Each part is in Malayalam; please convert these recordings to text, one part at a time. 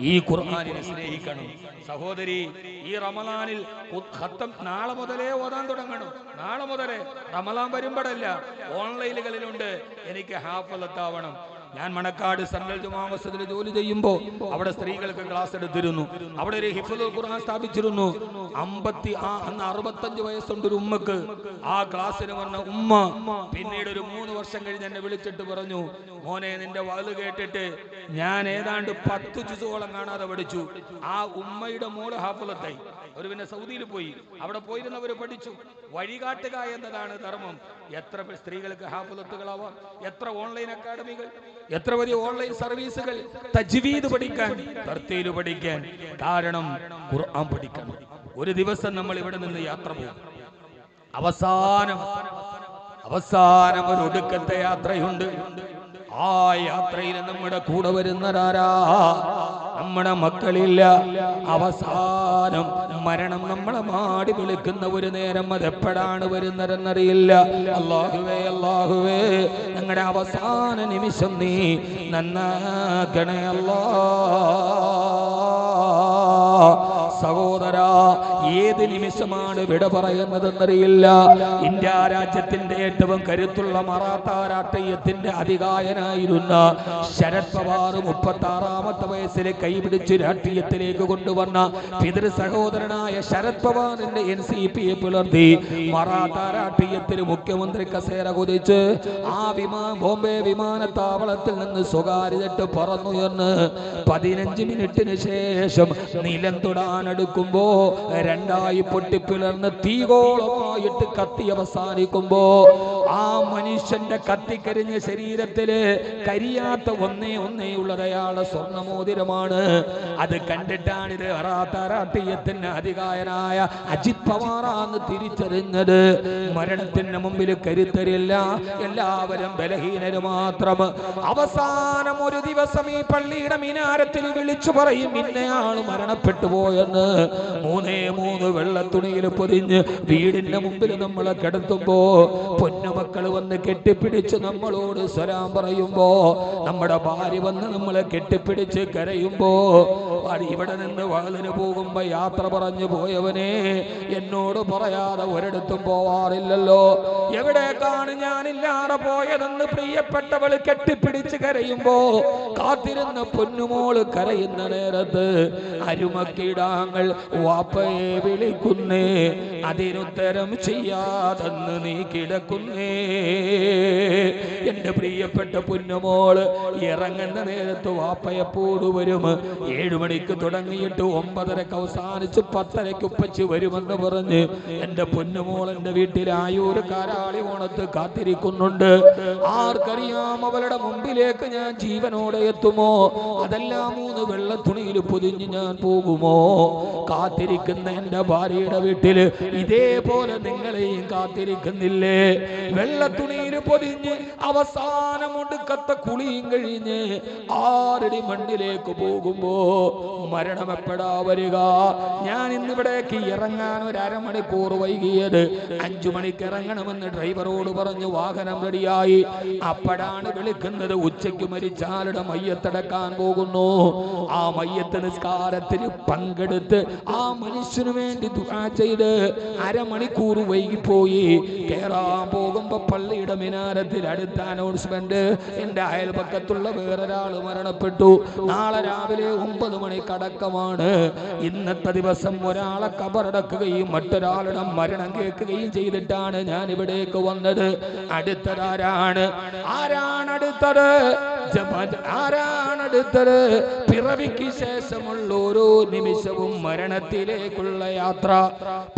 ഈ ഖുർആനിനെ സ്നേഹിക്കണം. സഹോദരി, ഈ റമളാനിൽ ഖത്തം നാളെ മുതലേ ഓതാൻ തുടങ്ങണം. നാളെ മുതലേ, റമളാൻ വരുമ്പോഴല്ല, ഓൺലൈനുകളിലുണ്ട്. എനിക്ക് ഹാഫിളത്താവണം. ഞാൻ മണക്കാട് സെൻട്രൽ ജുമാ മസ്ജിദിൽ ജോലി ചെയ്യുമ്പോൾ അവിടെ സ്ത്രീകൾക്ക് ക്ലാസ് എടുത്തിരുന്നു. അവിടെ ഒരു ഹിഫ്ളുൽ ഖുർആൻ സ്ഥാപിച്ചിരുന്നു. അന്ന് 65 വയസ്സുണ്ട് ഒരു ഉമ്മക്ക്. ആ ക്ലാസ്സിന് വന്ന ഉമ്മ പിന്നീട് ഒരു 3 വർഷം കഴിഞ്ഞ് എന്നെ വിളിച്ചിട്ട് പറഞ്ഞു, മോനെ, നിന്റെ വാത് കേട്ടിട്ട് ഞാൻ ഏതാണ്ട് 10 ജുസുകളെ കാണാതെ പഠിച്ചു. ആ ഉമ്മയുടെ മോള് ഹാഫിളത്തായി. അവർ പിന്നെ സൗദിയിൽ പോയി. അവിടെ പോയിരുന്നവർ പഠിച്ചു. വഴികാട്ടുക എന്നതാണ് ധർമ്മം. എത്ര സ്ത്രീകൾക്ക് ഹാഫിളത്തുകളാവാം, എത്ര ഓൺലൈൻ അക്കാഡമികൾ, എത്ര വലിയ ഓൺലൈൻ സർവീസുകൾ, തജ്വീദ് പഠിക്കാൻ, തർത്തീൽ പഠിക്കാൻ. കാരണം ഖുർആൻ പഠിക്കണം. ഒരു ദിവസം നമ്മൾ ഇവിടെ നിന്ന് യാത്ര പോകും. അവസാനം ഒരു ഒടുക്കത്തെ യാത്രയുണ്ട്. ആ യാത്രയിൽ നമ്മുടെ കൂടെ വരുന്നതാരാ? നമ്മുടെ മക്കളില്ല. അവസാനം മരണം നമ്മളെ മാടി വിളിക്കുന്ന ഒരു നേരം, അതെപ്പോഴാണ് വരുന്നതെന്നറിയില്ല. അല്ലാഹുവേ, അല്ലാഹുവേ, ഞങ്ങളുടെ അവസാന നിമിഷം നീ നന്നാക്കണേ അല്ലാ. സഹോദരാ, ഏത് നിമിഷമാണ് വിട പറയുന്നതെന്നറിയില്ല. ഇന്ത്യ രാജ്യത്തിന്റെ ഏറ്റവും കരുത്തുള്ള മറാത്ത രാഷ്ട്രീയത്തിന്റെ അധികായനായിരുന്ന ശരത് പവാർ 36ാമത്തെ വയസ്സിൽ കൈപിടിച്ച് രാഷ്ട്രീയത്തിലേക്ക് കൊണ്ടുവന്ന പിതൃ സഹോദരനായ ശരത് പവാറിന്റെ NCP പിളർത്തി മറാത്ത രാഷ്ട്രീയത്തിൽ മുഖ്യമന്ത്രി കസേര കുതിച്ച് ആ ബോംബെ വിമാനത്താവളത്തിൽ നിന്ന് സ്വകാര്യ ജെറ്റ് പറന്നുയർന്ന് 15 മിനിറ്റിന് ശേഷം നിലം തൊടാനെടുക്കുമ്പോ രണ്ടായി പൊട്ടിപ്പിളർന്ന് തീഗോളമായിട്ട് കത്തി അവസാനിക്കുമ്പോ ആ മനുഷ്യന്റെ കത്തിക്കരിഞ്ഞ ശരീരത്തില് കരിയാത്ത ഒന്നേ ഉള്ളത് അയാളുടെ സ്വർണ്ണമോതിരമാണ്. അത് കണ്ടിട്ടാണ് ഇത് രാഷ്ട്രീയത്തിന് അധികായനായ അജിത് പവാറാന്ന് തിരിച്ചറിഞ്ഞത്. മരണത്തിന് മുമ്പിൽ കരുത്തരില്ല, എല്ലാവരും ബലഹീനര് മാത്രം. അവസാനം ഒരു ദിവസം ഈ പള്ളിയുടെ മിനാരത്തിൽ വിളിച്ചു പറയും, ഇന്നയാൾ മരണപ്പെട്ടു പോയെന്ന്. 3 വെള്ളത്തുണിയിൽ പൊതിഞ്ഞ് വീടിന്റെ മുമ്പിൽ നമ്മളെ കിടത്തുമ്പോ പൊന്നുമക്കൾ വന്ന് കെട്ടിപ്പിടിച്ച് നമ്മളോട് സലാം പറയുമ്പോ, നമ്മുടെ ഭാര്യ വന്ന് നമ്മളെ കെട്ടിപ്പിടിച്ച് കരയുമ്പോ, ഇവിടെ നിന്ന് വാതിന് പോകുമ്പോ യാത്ര പറഞ്ഞു പോയവനെ എന്നോട് പറയാതെ ഒരിടത്തും പോവാറില്ലല്ലോ, എവിടേക്കാണ് ഞാനില്ലാതെ പോയതെന്ന് പ്രിയപ്പെട്ടവള് കെട്ടിപ്പിടിച്ച് കരയുമ്പോ കാത്തിരുന്ന പൊന്നുമോള് കരയുന്ന നേരത്ത് അരുമക്കിടാങ്ങൾ വാപ്പയെ വിളിക്കുന്നേ, അതിനുത്തരം ചെയ്യാതെന്ന് നീ കിടക്കുന്നേ. എന്റെ പ്രിയപ്പെട്ട പൊന്നുമോള് ഇറങ്ങുന്ന നേരത്ത് വാപ്പയെപ്പോട് വരും. 7 മണിക്ക് തുടങ്ങിയിട്ട് 9:30 അവസാനിച്ച് 10:30 ഉപ്പച്ച് വരുമെന്ന് പറഞ്ഞ് എന്റെ പൊന്നുമോൾ എന്റെ വീട്ടിൽ ആയൂർ കാരാളി ഓണത്ത് കാത്തിരിക്കുന്നുണ്ട്. ആർക്കറിയാം അവളുടെ മുമ്പിലേക്ക് ഞാൻ ജീവനോടെ എത്തുമോ, അതെല്ലാം 3 വെള്ളത്തുണിയിൽ പൊതിഞ്ഞ് ഞാൻ പോകുമോ? കാത്തിരിക്കുന്ന എന്റെ ഭാര്യയുടെ വീട്ടിൽ ഇതേപോലെ നിങ്ങളെയും കാത്തിരിക്കുന്നില്ലേ? വെള്ളത്തുണിയിൽ പൊതിഞ്ഞ് അവസാനം ഒടുക്കത്തെ കുളിയും കഴിഞ്ഞ് 6 അടി മണ്ണിലേക്ക് പോകുമ്പോ മരണം എപ്പോഴാ വരിക? ഞാൻ ഇന്നിവിടേക്ക് ഇറങ്ങാൻ ഒരു അരമണിക്കൂർ വൈകിയത്. 5 മണിക്ക് ഇറങ്ങണമെന്ന് ഡ്രൈവറോട് പറഞ്ഞു വാഹനം റെഡിയായി. അപ്പോഴാണ് വിളിക്കുന്നത്, ഉച്ചയ്ക്ക് മരിച്ചാളുടെ മയ്യത്തടക്കാൻ പോകുന്നു. ആ മയ്യത്ത് നിസ്കാരത്തിന് പങ്കെടുത്ത് ആ മനുഷ്യന് വേണ്ടി ദുആ ചെയ്ത് അരമണിക്കൂർ വൈകിപ്പോയി. കേറാൻ പോകുമ്പോ പള്ളിയുടെ മിനാരത്തിൽ അടുത്ത അനൗൺസ്മെന്റ്, എന്റെ അയൽപക്കത്തുള്ള വേറൊരാള് മരണപ്പെട്ടു, നാളെ രാവിലെ 9 മണിക്കടക്കമാണ്. ഇന്നത്തെ ദിവസം ഒരാളെ കബറടക്കുകയും മറ്റൊരാളുടെ മരണം കേൾക്കുകയും ചെയ്തിട്ടാണ് ഞാൻ ഇവിടേക്ക് വന്നത്. അടുത്തതാരാണ്? അടുത്തത്? പിറവിക്ക് ശേഷമുള്ള ഓരോ നിമിഷവും മരണത്തിലേക്കുള്ള യാത്ര.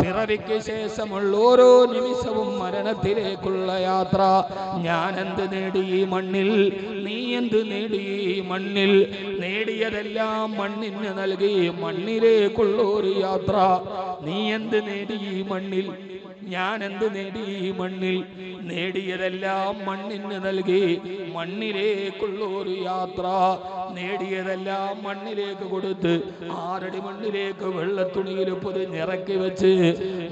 പിറവിക്ക് ശേഷമുള്ള ഓരോ നിമിഷവും മരണത്തിലേക്കുള്ള യാത്ര. ഞാൻ എന്ത് നേടി ഈ മണ്ണിൽ, നീ എന്ത് നേടി ഈ മണ്ണിൽ? നേടിയതെല്ലാം മണ്ണിന് നൽകി മണ്ണിലേക്കുള്ള ഒരു യാത്ര. നീ എന്ത് നേടി ഈ മണ്ണിൽ, ഞാൻ എന്ത് നേടി ഈ മണ്ണിൽ? നേടിയതെല്ലാം മണ്ണിന് നൽകി. മണ്ണിലേക്കുള്ള ഒരു യാത്ര, നേടിയതെല്ലാം മണ്ണിലേക്ക് കൊടുത്ത് 6 അടി മണ്ണിലേക്ക് വെള്ളത്തുണിയിൽ പൊതിഞ്ഞിറക്കി വെച്ച്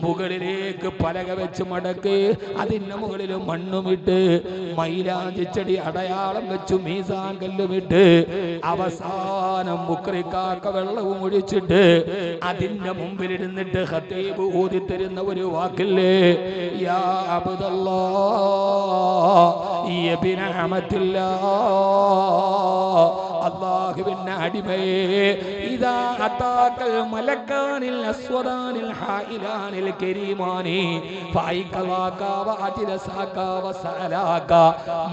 മുകളിലേക്ക് പലക വെച്ച് മടക്കി അതിന്റെ മുകളിൽ മണ്ണുമിട്ട് മൈലാഞ്ചിച്ചെടി അടയാളം വെച്ചു മീസാൻ കല്ലുമിട്ട് അവസാനം മുക്രിക്കാക്ക വെള്ളവും ഒഴിച്ചിട്ട് അതിന്റെ മുമ്പിലിരുന്നിട്ട് ഖതീബ് ഓതിത്തരുന്ന ഒരു വാക്കില്ലേ, യാ അബ്ദല്ലാഹ് യബ്ന അമത്തില്ലാഹ്, അല്ലാഹുവിന്റെ അടിമയെ, ഇദാ അതാകൽ മലക്കാനിൽ അസ്വദാനിൽ ഹായിലാനിൽ കരീമാനി ഫൈകലാക വഅതിലസാക വസലാക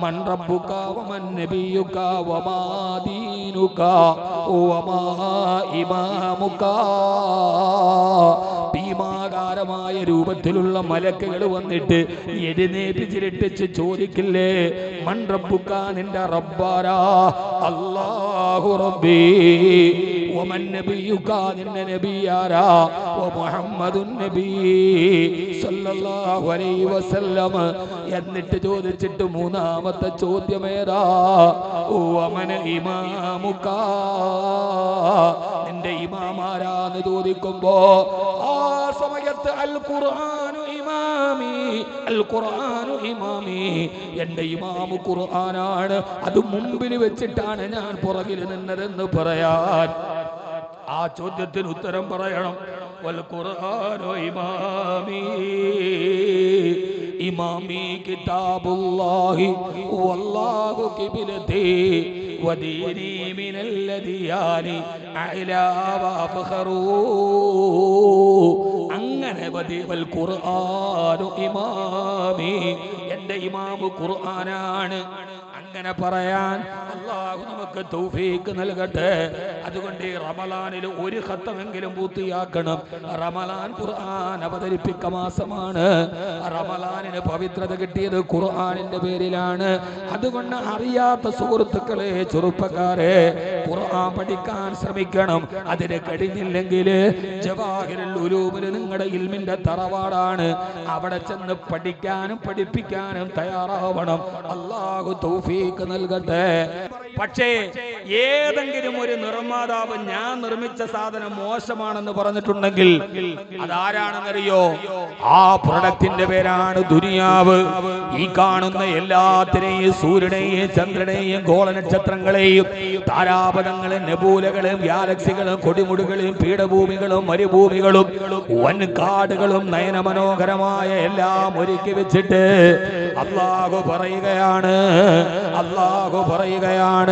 മൻ റബ്ബുക വമൻ നബിയുക വമാ ദീനുക വമാ ഇമാമുക. ഭീമാകാരമായ രൂപത്തിലുള്ള മലക്കുകൾ വന്നിട്ട് എഴുന്നേപ്പിച്ചിരട്ടിച്ച് ചോദിക്കില്ലേ, മൻ റബ്ബുക, നിന്റെ റബ്ബാരാ? അല്ലാഹു റബ്ബി. വമൻ നബിയുക, നിന്റെ നബിയാരാ? വമുഹമ്മദുൻ നബി സല്ലല്ലാഹു അലൈഹി വസല്ലം. എന്നിട്ട് ചോദിച്ചിട്ട് മൂന്നാമത്തെ ചോദ്യമേതാ? വമൻ ഇമാമുക, നിന്റെ ഇമാമാരാന്ന് ചോദിക്കുമ്പോ ആ സമയത്ത് അൽ ഖുർആനു ഇമാമി, അൽ ഖുർആനു ഇമാമി, എന്റെ ഇമാമു ഖുർആനാണ്, അത് മുമ്പിൽ വെച്ചിട്ടാണ് ഞാൻ പുറകിൽ നിന്നതെന്ന് പറയാൻ ആ ചോദ്യത്തിന് ഉത്തരം പറയണം. വൽ ഖുർആനു ഇമാമി, ഇമാമി കിതാബുല്ലാഹി വല്ലാഹു ഖിബ്ലതി വദീനി മിനൽ ലദിയാനി അഅലാ വഅഫഖറൂ. അങ്ങനെ വൽ ഖുർആനു ഇമാമി, എന്റെ ഇമാമു ഖുർആനാണ്. അങ്ങനെ പറയാൻ അല്ലാഹു നമുക്ക് തൗഫീഖ് നൽകട്ടെ. അതുകൊണ്ട് ഈ റമളാനിൽ ഒരു ഖത്തമെങ്കിലും പൂർത്തിയാക്കണം. റമളാൻ ഖുർആൻ അവതരിപ്പിക്ക മാസമാണ്. റമളാനിന് പവിത്രത കിട്ടിയത് ഖുർആനിന്റെ പേരിലാണ്. അതുകൊണ്ട് അറിയാത്ത സുഹൃത്തുക്കളെ, ചെറുപ്പക്കാരെ, ഖുർആൻ പഠിക്കാൻ ശ്രമിക്കണം. അതിന് കഴിഞ്ഞില്ലെങ്കിൽ ജവാഹിറുൽ ഉലൂമിൽ നിങ്ങളുടെ ഇൽമിന്റെ തറവാടാണ്. അവിടെ ചെന്ന് പഠിക്കാനും പഠിപ്പിക്കാനും തയ്യാറാവണം. അല്ലാഹു തൗഫീഖ് നൽകട്ടെ. പക്ഷേ ഏതെങ്കിലും ഒരു നിർമ്മാതാവ് ഞാൻ നിർമ്മിച്ച സാധനം മോശമാണെന്ന് പറഞ്ഞിട്ടുണ്ടെങ്കിൽ അതാരാണെന്നറിയോ? ആ പ്രൊഡക്റ്റിന്റെ പേരാണ് ദുനിയാവ്. ഈ കാണുന്ന എല്ലാത്തിനെയും, സൂര്യനെയും ചന്ദ്രനെയും ഗോളനക്ഷത്രങ്ങളെയും താരാപഥങ്ങളും നെബൂലകളും ഗാലക്സികളും കൊടിമുടികളും പീഠഭൂമികളും മരുഭൂമികളും വൻകാടുകളും നയനമനോഹരമായ എല്ലാം ഒരുക്കി വെച്ചിട്ട് അല്ലാഹു പറയുകയാണ്, അല്ലാഹു പറയുകയാണ്,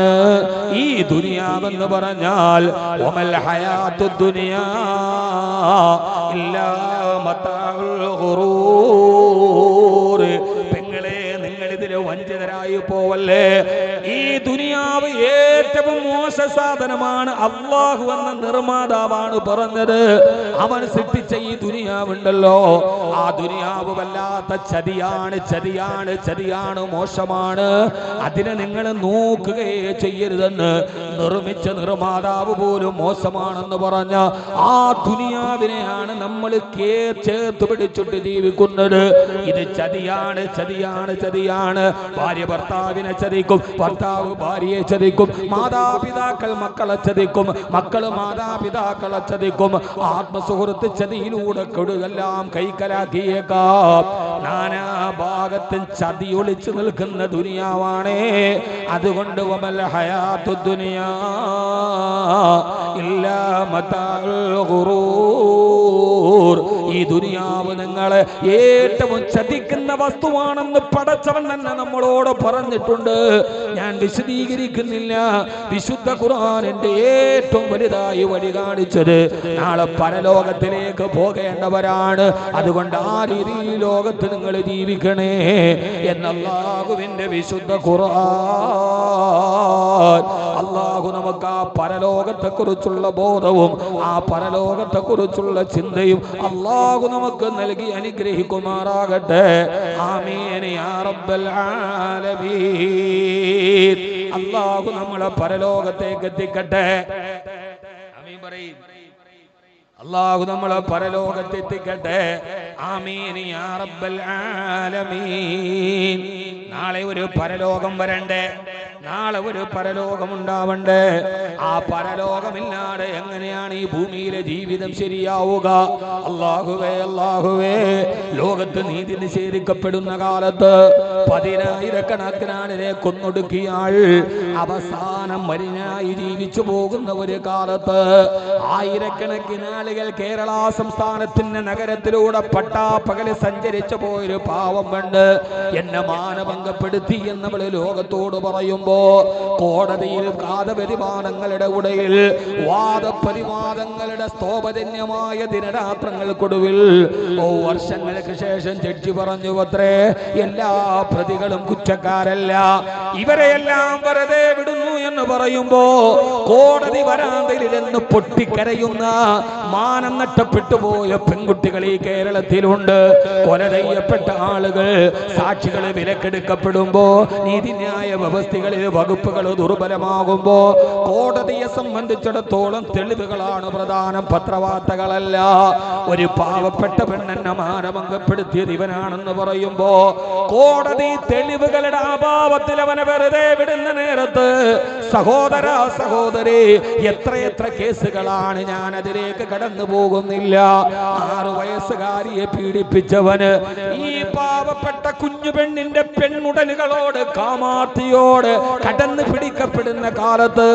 ഈ ദുനിയാവെന്ന് പറഞ്ഞാൽ വമൽ ഹയാത്തുദ് ദുനിയാ ഇല്ലാ മതാഉൽ ഖുറൂർ. പെങ്ങളെ, നിങ്ങൾ ഇതിൽ വഞ്ചിതരായി പോവല്ലേ. ഈ ദുനിയാവ് ഏറ്റവും മോശ സാധനമാണ്. അല്ലാഹു എന്ന നിർമ്മാതാവാണ് പറഞ്ഞത്. അവൻ സൃഷ്ടിച്ച ഈ ദുനിയാവുണ്ടല്ലോ, ആ ദുനിയാവ് വല്ലാത്ത ചതിയാണ്, ചതിയാണ്, ചതിയാണ്, മോശമാണ്. അതിനെ നിങ്ങൾ നോക്കുകയേ ചെയ്യരുതെന്ന് നിർമ്മിച്ച നിർമ്മാതാവ് പോലും മോശമാണെന്ന് പറഞ്ഞ ആ ദുനിയാവിനെയാണ് നമ്മൾ ചേർത്ത് പിടിച്ചിട്ട് ജീവിക്കുന്നത്. ഇത് ചതിയാണ്, ചതിയാണ്, ചതിയാണ്. ഭാര്യ ഭർത്താവിനെ ചതിക്കും, ഭർത്താവ് ഭാര്യയെ ചതിക്കും, മാതാപിതാക്കൾ മക്കളെ ചതിക്കും, മക്കള് മാതാപിതാക്കളെ ചതിക്കും. ആത്മസുഹൃത്ത് ചതിയിലൂടെ കൊടുകെല്ലാം കൈക്കലാക്കിയേക്കാം. നാനാഭാഗത്തും ചതി ഒളിച്ചു നിൽക്കുന്ന ദുനിയാവാണേ. അതുകൊണ്ട് വമൽ ഹയാത്തുദ് ദുനിയാ ഇല്ലാ മതാഉൽ ഖുറൂർ. ഈ ദുനിയാവ് നിങ്ങളെ ഏറ്റവും ചതിക്കുന്ന വസ്തുവാണെന്ന് പടച്ചവൻ തന്നെ നമ്മളോട് പറഞ്ഞിട്ടുണ്ട്. ഞാൻ വിശദീകരിക്കുന്നില്ല. വിശുദ്ധ ഖുർആനിന്റെ ഏറ്റവും വലുതായി വഴി കാണിച്ചത് നാളെ പരലോകത്തിലേക്ക് പോകേണ്ടവരാണ്. അതുകൊണ്ട് ആ രീതിയിൽ ലോകത്ത് നിങ്ങൾ ജീവിക്കണേ എന്ന് അല്ലാഹുവിന്റെ വിശുദ്ധ ഖുർആൻ. അല്ലാഹു നമുക്ക് ആ പരലോകത്തെ കുറിച്ചുള്ള ബോധവും ആ പരലോകത്തെ കുറിച്ചുള്ള ചിന്തയും അല്ലാഹു നമുക്ക് നൽകി അനുഗ്രഹിക്കുമാറാകട്ടെ. ആമീൻ യാ റബ്ബൽ ആലമീൻ. അല്ലാഹു നമ്മളെ പരലോകത്തേക്ക് എത്തിക്കട്ടെ. ആമീൻ പറയും. അല്ലാഹു നമ്മളെ പരലോകത്തെത്തിക്കട്ടെ. ആമീൻ യാ റബ്ബൽ ആലമീൻ. നാളെ ഒരു പരലോകം വരണ്ടേ, നാളെ ഒരു പരലോകമുണ്ടാവണ്ടേ. ആ പരലോകമില്ലാതെ എങ്ങനെയാണ് ഈ ഭൂമിയിലെ ജീവിതം ശരിയാവുക? അല്ലാഹുവേ അല്ലാഹുവേ, ലോകത്ത് നീതി നിഷേധിക്കപ്പെടുന്ന കാലത്ത് 10,000 ആളുകളെ കൊന്നൊടുക്കിയാൽ അവസാനം മരിനായി ജീവിച്ചു പോകുന്ന ഒരു കാലത്ത് 1000 ആളുകൾ കേരള സംസ്ഥാനത്തിന്റെ നഗരത്തിലൂടെ പട്ടാപ്പകല് സഞ്ചരിച്ചു പോയൊരു പാവം കണ്ട് എന്നെ മാനഭംഗപ്പെടുത്തി എന്നവള് ലോകത്തോട് പറയുമ്പോ, കോടതിയിൽ വാദപ്രതിവാദങ്ങളുടെ ഉടയിൽ വാദപ്രതിവാദങ്ങളുടെ സ്തോപജന്യമായ ദിനരാത്രങ്ങൾക്കൊടുവിൽ വർഷങ്ങൾക്ക് ശേഷം ജഡ്ജി പറഞ്ഞു അത്രേ, എല്ലാ പ്രതികളും കുറ്റക്കാരല്ല, ഇവരെയെല്ലാം വെറുതെ വിടുന്നു എന്ന് പറയുമ്പോ കോടതി വരാന്തയിൽ നിന്ന് പൊട്ടിക്കരയുന്ന മാനം നഷ്ടപ്പെട്ടു പോയ പെൺകുട്ടികൾ ഈ കേരളത്തിലുണ്ട്. കൊല ചെയ്യപ്പെട്ട ആളുകൾ, സാക്ഷികൾ വിലക്കെടുക്കപ്പെടുമ്പോ, നീതിന്യായ വ്യവസ്ഥകളിൽ വകുപ്പുകൾ ദുർബലമാകുമ്പോ കോടതിയെ സംബന്ധിച്ചിടത്തോളം തെളിവുകളാണ് പ്രധാനം, പത്രവാർത്തകളല്ല. ഒരു പാവപ്പെട്ട പെണ്ണെന്നെ മാനഭംഗപ്പെടുത്തിയത് ഇവനാണെന്ന് പറയുമ്പോ കോടതി തെളിവുകളുടെ അഭാവത്തിൽ അവനെ വെറുതെ വിടുന്ന നേരത്ത്, സഹോദര സഹോദരി, എത്രയെത്ര കേസുകളാണ്, ഞാൻ അതിലേക്ക് കടന്നു പോകുന്നില്ല. 6 വയസ്സുകാരിയെ പീഡിപ്പിച്ചവന് ഈ പാവപ്പെട്ട കുഞ്ഞു പെണ്ണിന്റെ പെൺമുടലുകളോട്, കാമാർത്തിയോട് കടന്നു പിടിക്കപ്പെടുന്ന കാലത്ത്,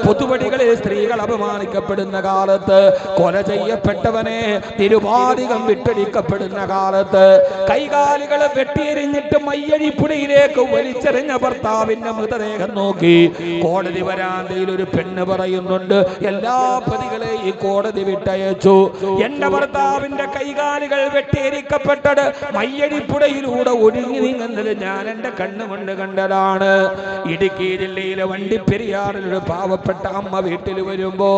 പൊതുവഴികളിൽ സ്ത്രീകൾ അപമാനിക്കപ്പെടുന്ന കാലത്ത്, കൊല ചെയ്യപ്പെട്ടവനെ നിരുപാധികം വിട്ടടിക്കപ്പെടുന്ന കാലത്ത്, കൈകാലുകൾ വെട്ടിയെരിഞ്ഞിട്ട് മയ്യഴിപ്പുഴയിലേക്ക് വലിച്ചെറിഞ്ഞ ഭർത്താവിന്റെ മൃതദേഹം നോക്കി കോടതി വരാന്തയിൽ ഒരു പെണ്ണ് പറയുന്നുണ്ട്, എല്ലാ പ്രതികളെ ഈ കോടതി വിട്ടയച്ചു, എന്റെ ഭർത്താവിന്റെ കൈകാലുകൾ വെട്ടിയെരിക്കപ്പെട്ടത് മയ്യഴിപ്പുഴയിലൂടെ ഒഴുകി നീങ്ങുന്നത് ഞാൻ എന്റെ കണ്ണുകൊണ്ട് കണ്ടതാണ്. ഇടുക്കി ജില്ലയിലെ വണ്ടിപ്പെരിയാറിലൊരു പാവപ്പെട്ട അമ്മ വീട്ടിൽ വരുമ്പോ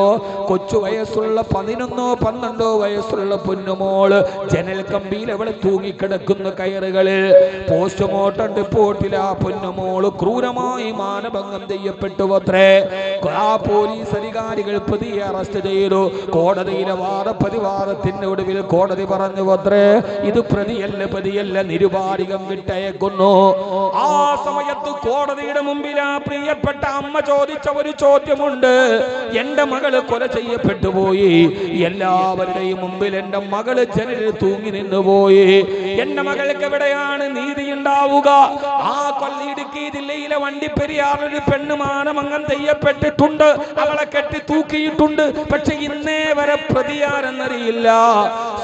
കൊച്ചു വയസ്സുള്ള 11-12 വയസ്സുള്ള പൊന്നുമോള് ജനൽ കമ്പിയിൽ അവള് തൂങ്ങിക്കിടക്കുന്ന കയറുകളിൽ പോസ്റ്റ്മോർട്ടം റിപ്പോർട്ടിൽ ആ പൊന്നുമോള് ക്രൂരമായി മാനഭംഗം ചെയ്യപ്പെട്ടു അത്രേ. ആ പോലീസ് അധികാരികൾ പ്രതിയെ അറസ്റ്റ് ചെയ്തു. കോടതിയിലെ വാദപ്രതിവാദത്തിന്റെ ഒടുവിൽ കോടതി പറഞ്ഞു അത്രേ, ഇത് പ്രതിയല്ല, നിരുപാധികം വിട്ടയക്കുന്നു. ആ സമയത്ത് കോടതിയുടെ മുമ്പിൽ ആ പ്രിയപ്പെട്ട അമ്മ ചോദിച്ച ഒരു ചോദ്യമുണ്ട്, എന്റെ മകള് കൊല ചെയ്യപ്പെട്ടു പോയി, എല്ലാവരുടെയും മുമ്പിൽ എന്റെ മകള് ജനലിൽ തൂങ്ങി നിന്നുപോയി, എന്റെ മകൾക്ക് എവിടെയാണ് നീതി ഉണ്ടാവുക? ആ ഇടുക്കി ജില്ലയിലെ വണ്ടിപ്പെരിയാറിൽ പെണ്ണ് മാനഭംഗം ചെയ്യപ്പെട്ടിട്ടുണ്ട്, അവളെ കെട്ടി തൂക്കിയിട്ടുണ്ട്, പക്ഷെ ഇന്നേ വരെ പ്രതിയാരെന്നറിയില്ല.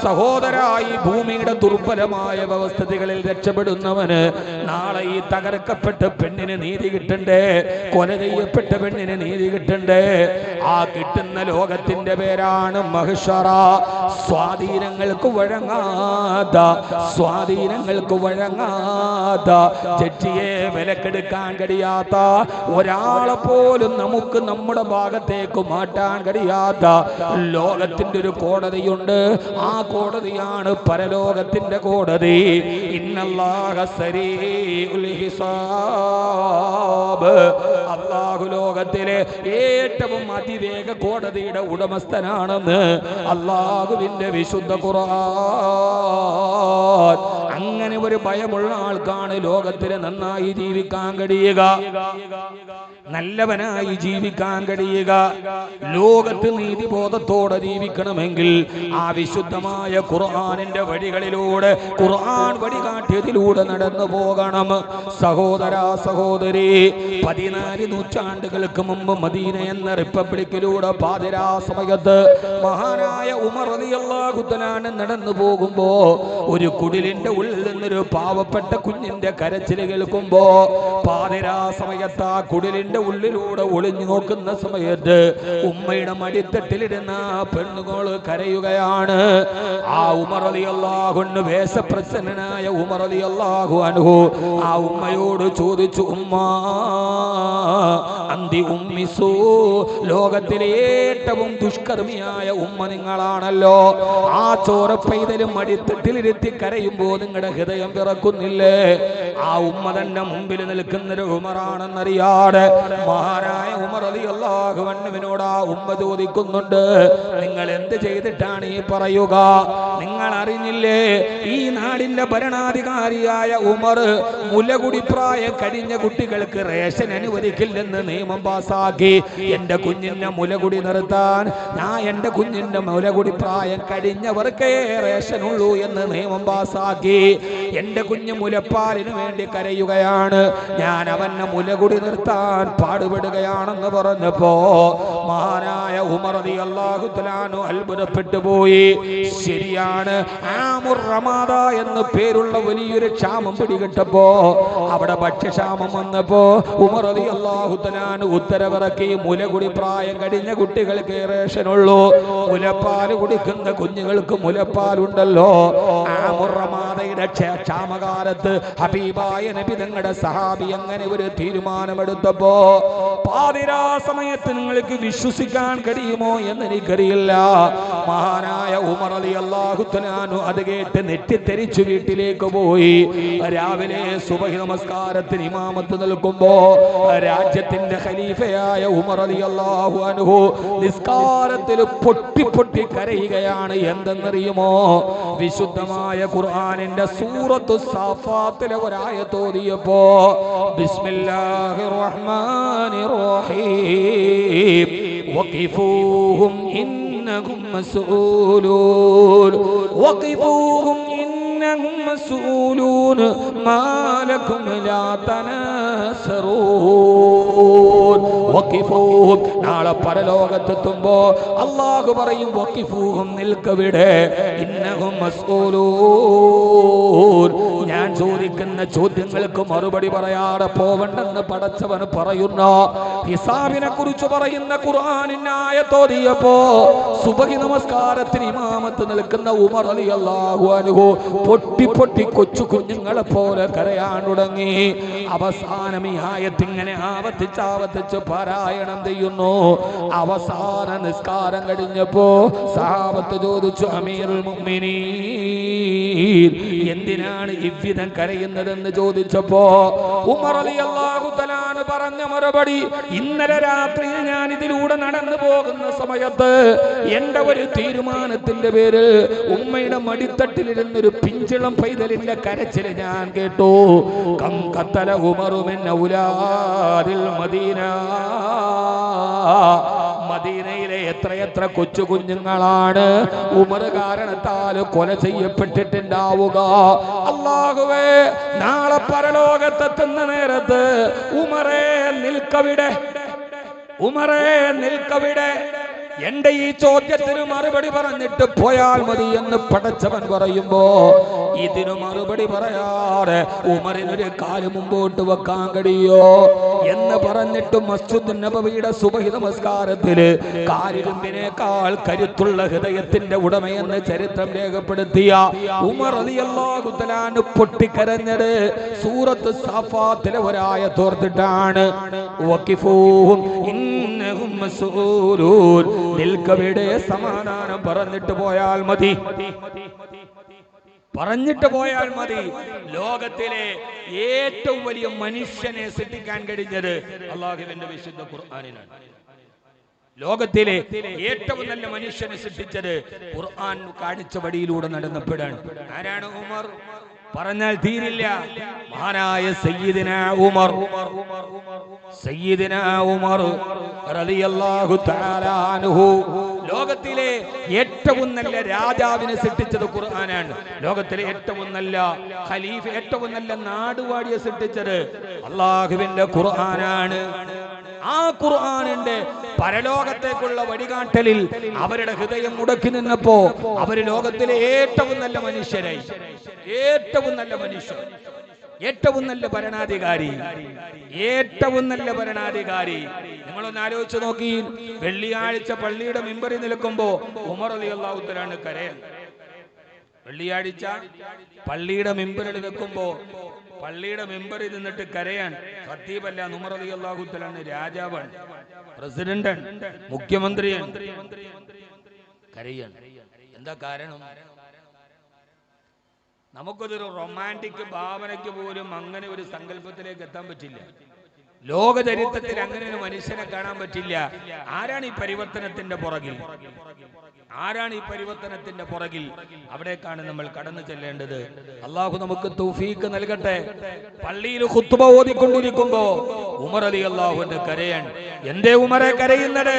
സഹോദരായി ഭൂമിയുടെ ദുർബലമായ വ്യവസ്ഥിതികളിൽ രക്ഷപ്പെടുന്നവന് നാളെ ഈ തകർക്കപ്പെട്ട പെണ്ണിന് നീതി കിട്ടണ്ടേ, കൊല ചെയ്യപ്പെട്ട പെണ്ണിന് നീതി കിട്ടണ്ടേ. ആ കിട്ടുന്ന ലോകത്തിന്റെ പേരാണ് മഹ്ശറ. സ്വാധീനങ്ങൾക്ക് വഴങ്ങാത്ത ജഡ്ജിയെ വിലക്കെടുക്കാൻ കഴിയാത്ത, ഒരാളെ പോലും നമുക്ക് നമ്മുടെ ഭാഗത്തേക്ക് മാറ്റാൻ കഴിയാത്ത ലോകത്തിന്റെ ഒരു കോടതിയുണ്ട്. ആ കോടതിയാണ് പരലോകത്തിന്റെ കോടതി. ഇന്നല്ലാഹ സരീഉൽ ഹിസാബ്. അല്ലാഹു ലോകത്തിലെ ഏറ്റവും അതിവേഗ കോടതിയുടെ ഉടമസ്ഥനാണെന്ന് അല്ലാഹുവിന്റെ വിശുദ്ധ ഖുർആൻ. അങ്ങനെ ഒരു ഭയമുള്ള ആൾക്കാണ് ലോകത്തിലെ നന്നായി ജീവിക്കാൻ കഴിയുക, നല്ലവനായി ജീവിക്കാൻ കഴിയുക. ലോകത്ത് നീതിബോധത്തോടെ ജീവിക്കണമെങ്കിൽ ആ വിശുദ്ധമായ ഖുർആനിന്റെ വഴികളിലൂടെ, ഖുർആൻ വഴികാട്ടിയതിലൂടെ നടന്നു പോകണം. സഹോദര സഹോദരി, 14 നൂറ്റാണ്ടുകൾക്ക് മുമ്പ് മദീന എന്ന റിപ്പബ്ലിക്കിലൂടെ പാതിരാ സമയത്ത് മഹാനായ ഉമർ റളിയല്ലാഹു തആല നടന്നു പോകുമ്പോ ഒരു കുടിലിന്റെ ഉള്ളിൽ നിന്നൊരു പാവപ്പെട്ട കുഞ്ഞിന്റെ കരച്ചിൽ കേൾക്കുമ്പോ, പാതിരാ സമയത്ത് ആ കുടിലിന്റെ ഉള്ളിലൂടെ ഒളിഞ്ഞു നോക്കുന്ന സമയത്ത് ഉമ്മയുടെ മടിത്തട്ടിലിരുന്ന പെണ്ണുകൾ കരയുകയാണ്. ആ ഉമർ റളിയല്ലാഹു അൻഹു, വേഷപ്രസന്നനായ ഉമർ റളിയല്ലാഹു അൻഹു ആ ഉമ്മയോട് ചോദിച്ചു, ഉമ്മ അന്തി ഉമ്മിസൂ, ലോകത്തിലെ ഏറ്റവും ദുഷ്കർമ്മിയായ ഉമ്മ നിങ്ങളാണല്ലോ. ആ ചോര പൈതലും അടിത്തട്ടിലിരുത്തി കരയുമ്പോ നിങ്ങളുടെ ഹൃദയം പിറക്കുന്നില്ലേ? ആ ഉമ്മ തന്നെ മുമ്പിൽ നിൽക്കുന്നൊരു ഉമറാണെന്നറിയാതെ മഹാനായ ഉമർ റളിയല്ലാഹു അൻഹുവിനോട് ആ ഉമ്മ ചോദിക്കുന്നുണ്ട്, നിങ്ങൾ എന്ത് ചെയ്തിട്ടാണ് ഈ പറയുക? നിങ്ങൾ അറിഞ്ഞില്ലേ ഈ നാടിന്റെ ഭരണാധികാരിയായ ഉമർ മുലകുടി പ്രായം കഴിഞ്ഞ കുട്ടികൾക്ക് റേഷൻ അനുവദിക്കില്ലെന്ന് നിയമം പാസാക്കി. എന്റെ കുഞ്ഞിന്റെ മുലകുടി നിർത്താൻ എന്റെ കുഞ്ഞിന്റെ മുലകുടി പ്രായം കഴിഞ്ഞവർക്കേ റേഷൻ ഉള്ളൂ എന്ന് നിയമം പാസാക്കി. എന്റെ കുഞ്ഞ് മുലപ്പാലിന് വേണ്ടി കരയുകയാണ്, ഞാൻ അവന്റെ മുലകുടി നിർത്താൻ പാടുപെടുകയാണെന്ന് പറഞ്ഞപ്പോ മഹാനായ ഉമർ റളിയല്ലാഹു തആല അത്ഭുതപ്പെട്ടു പോയി. ശരിയാണ്, ആമുർ റമാദ എന്ന് പേരുള്ള വലിയൊരു ക്ഷാമം പിടികിട്ടപ്പോ, അവിടെ ഭക്ഷ്യക്ഷാമം വന്നപ്പോ ഉമർ റളിയല്ലാഹു തആല ഉത്തരവിറക്കി, മുലകുടി പ്രായം കഴിഞ്ഞ കുട്ടികൾക്ക് റേഷനുള്ളൂ, മുലപ്പാൽ കുടിക്കുന്ന കുഞ്ഞുങ്ങൾക്ക് മുലപ്പാലുണ്ടല്ലോ. ആമുർ റമാദയുടെ ക്ഷാമകാലത്ത് ഹബീബായ നബി തങ്ങളുടെ സഹാബി അങ്ങനെ ഒരു തീരുമാനമെടുത്തപ്പോ, പാതിരാ സമയത്ത് നിങ്ങൾക്ക് വിശ്വസിക്കാൻ കഴിയുമോ എന്ന് എനിക്കറിയില്ല, മഹാനായ ഉമർ റളിയല്ലാഹു തആല അത് കേട്ട് നെറ്റിത്തെരിച്ചു വീട്ടിലേക്ക് പോയി. രാവിലെ സുബഹി നമസ്കാരത്തിന് ഇമാമത്ത് നിൽക്കുമ്പോ രാജ്യത്തിന്റെ ഖലീഫയായ ഉമർ റളിയല്ലാഹു അൻഹു നിസ്കാരത്തിൽ പൊട്ടി പൊട്ടി കരയുകയാണ്. എന്തെന്നറിയുമോ? വിശുദ്ധമായ ഖുർആനിന്റെ സൂറത്തു സാഫാത്തിലെ ഒരായത്ത് ഓതിയപ്പോ, ബിസ്മില്ലാഹിർ റഹ്മാനിർ റഹീം വഖിഫൂഹും ഇന്നഹും മസ്ഊലൂൻ വഖിഫൂഹും ഇന്നഹും മസ്ഊലൂൻ മാ ലക്കും ലാ തനാസറൂൻ. വഖിഫൂഹും, നാളെ പരലോകത്തെത്തുമ്പോ അല്ലാഹു പറയും, വഖിഫൂഹും, നിൽക്കവിടെ, ഇന്നഹും മസ്ഊലൂൻ, ഞാൻ ചോദിക്കുന്ന ചോദ്യങ്ങൾക്ക് മറുപടി പറയാതെ പോവണ്ടെന്ന് പടച്ചവൻ പറയുന്നു. ഹിസാബിനെ കുറിച്ച് പറയുന്ന ഖുർആനിന്റെ ആയത്ത് ഓതിയപ്പോ സുബഹി നമസ്കാരത്തിന് ഇമാമത്ത് നിൽക്കുന്ന ഉമർ റളിയല്ലാഹു അൻഹു പൊട്ടി പൊട്ടി കൊച്ചു കുഞ്ഞുങ്ങളെ പോലെ കരയാൻ തുടങ്ങി. അവസാനം ഈ ആയത്ത് ഇങ്ങനെ ആവർത്തിച്ച് പാരായണം ചെയ്യുന്നു. അവസാന നിസ്കാരം കഴിഞ്ഞപ്പോ സഹാബത്ത് ചോദിച്ചു, അമീറുൽ മുഅ്മിനീൻ, എന്തിനാണ് ഇவ்விதം കരയുന്നതെന്ന് ചോദിച്ചപ്പോ ഉമർ റളിയല്ലാഹു തആല പറഞ്ഞ മറുപടി, ഇന്നലെ രാത്രി ഞാൻ ഇതിലൂടെ നടന്നു പോകുന്ന സമയത്ത് എന്റെ ഒരു തീരുമാനത്തിന്റെ പേരിൽ ഉമ്മയുടെ മടിത്തട്ടിലിരുന്നൊരു പിഞ്ചിളം പൈതലിന്റെ കരച്ചിൽ ഞാൻ കേട്ടു. കം ഖത്തല ഉമറു മിൻ ഔലാദിൽ മദീന, മദീനയിലെ എത്രയെത്ര കൊച്ചു കുഞ്ഞുങ്ങളാണ് ഉമർ കാരണത്താൽ കൊല ചെയ്യപ്പെട്ടിട്ടുണ്ടാവുക. അല്ലാഹുവേ, നാളെ പരലോകത്തെത്തുന്ന നേരത്ത് ഉമറേ നിൽക്കവിടെ, ഉമറേ നിൽക്കവിടെ, എന്റെ ഈ ചോദ്യത്തിന് മറുപടി പറഞ്ഞിട്ട് പോയാൽ മതി എന്ന് പടച്ചവൻ പറയുമ്പോ, ഇതിനു മറുപടി പറയാതെ ഉമറിനൊരു കാല് മുമ്പോട്ട് വെക്കാൻ കഴിയോ എന്ന് പറഞ്ഞിട്ട് മസ്ജിദ് നബവിയുടെ സുബഹി നമസ്കാരത്തില് കാലിരുമ്പിനേക്കാൾ കരുത്തുള്ള ഹൃദയത്തിന്റെ ഉടമയെന്ന് ചരിത്രം രേഖപ്പെടുത്തിയ ഉമർ റളിയല്ലാഹു തആല പൊട്ടിക്കരഞ്ഞത് സൂറത്ത് സാഫാത്തിലെ ഒരായത്ത് ഓർത്തിട്ടാണ്. വഖിഫൂഹും ഇന്നഹും മസ്ഊലൂൻ, നിൽക്കവിടെ, സമാധാനം പറഞ്ഞിട്ട് പോയാൽ മതി, പറഞ്ഞിട്ട് പോയാൽ മതി. ലോകത്തിലെ ഏറ്റവും വലിയ മനുഷ്യനെ സൃഷ്ടിക്കാൻ കഴിഞ്ഞത് അല്ലാഹുവിന്റെ വിശുദ്ധ ഖുർആനിലാണ്. ലോകത്തിലെ ഏറ്റവും നല്ല മനുഷ്യനെ സൃഷ്ടിച്ചത് ഖുർആൻ കാണിച്ച വഴിയിലൂടെ നടന്നപ്പോഴാണ്. ആരാണ് ഉമർ? പറഞ്ഞാൽ തീരില്ല. മഹാനായ സയ്യിദുനാ ഉമർ, സയ്യിദുനാ ഉമർ റളിയല്ലാഹു തആല അൻഹു ലോകത്തിലെ ഏറ്റവും നല്ല രാജാവിനെ സൃഷ്ടിച്ചത് ഖുർആനാണ്. ലോകത്തിലെ ഏറ്റവും നല്ല ഖലീഫ, ഏറ്റവും നല്ല നാടുവാഴിയെ സൃഷ്ടിച്ചത് അല്ലാഹുവിന്റെ ഖുർആനാണ്. ആ ഖുർആനിന്റെ പരലോകത്തേക്കുള്ള വഴികാട്ടലിൽ അവരുടെ ഹൃദയം മുടക്കി നിന്നപ്പോ അവര് ലോകത്തിലെ ഏറ്റവും നല്ല മനുഷ്യരായി, ഏറ്റവും നല്ല മനുഷ്യർ, ഏറ്റവും നല്ല ഭരണാധികാരി, ഏറ്റവും നല്ല ഭരണാധികാരി. നിങ്ങളൊന്ന് ആലോചിച്ച് നോക്കി, വെള്ളിയാഴ്ച പള്ളിയുടെ മിമ്പറിൽ നിൽക്കുമ്പോ ഉമർ റളിയല്ലാഹു തആല കരയാൻ. വെള്ളിയാഴ്ച പള്ളിയുടെ മെമ്പറിൽ നിൽക്കുമ്പോ പള്ളിയുടെ മെമ്പറിൽ നിന്നിട്ട് കരയാൻ ഖത്തീബല്ല, ഉമർ റളിയല്ലാഹു തആല രാജാവാണ്, പ്രസിഡന്റാണ്, മുഖ്യമന്ത്രിയാണ്, കരയാണ്. എന്താ കാരണം? നമുക്കതൊരു റൊമാൻറ്റിക് ഭാവനയ്ക്ക് പോലും അങ്ങനെ ഒരു സങ്കല്പത്തിലേക്ക് എത്താൻ പറ്റില്ല. ലോക ചരിത്രത്തിൽ അങ്ങനെ ഒരു മനുഷ്യനെ കാണാൻ പറ്റില്ല. ആരാണ് ഈ പരിവർത്തനത്തിന്റെ പുറകിൽ? ആരാണ് ഈ പരിവർത്തനത്തിന്റെ പുറകിൽ? അവിടേക്കാണ് നമ്മൾ കടന്നു ചെല്ലേണ്ടത്. അള്ളാഹു നമുക്ക് തൗഫീഖ് നൽകട്ടെ. പള്ളിയിൽ ഖുത്ബ ഓതിക്കൊണ്ടിരിക്കുമ്പോ ഉമർ റളിയല്ലാഹു അൻഹു കരയാൻ. എന്തേ ഉമറെ കരയുന്നത്?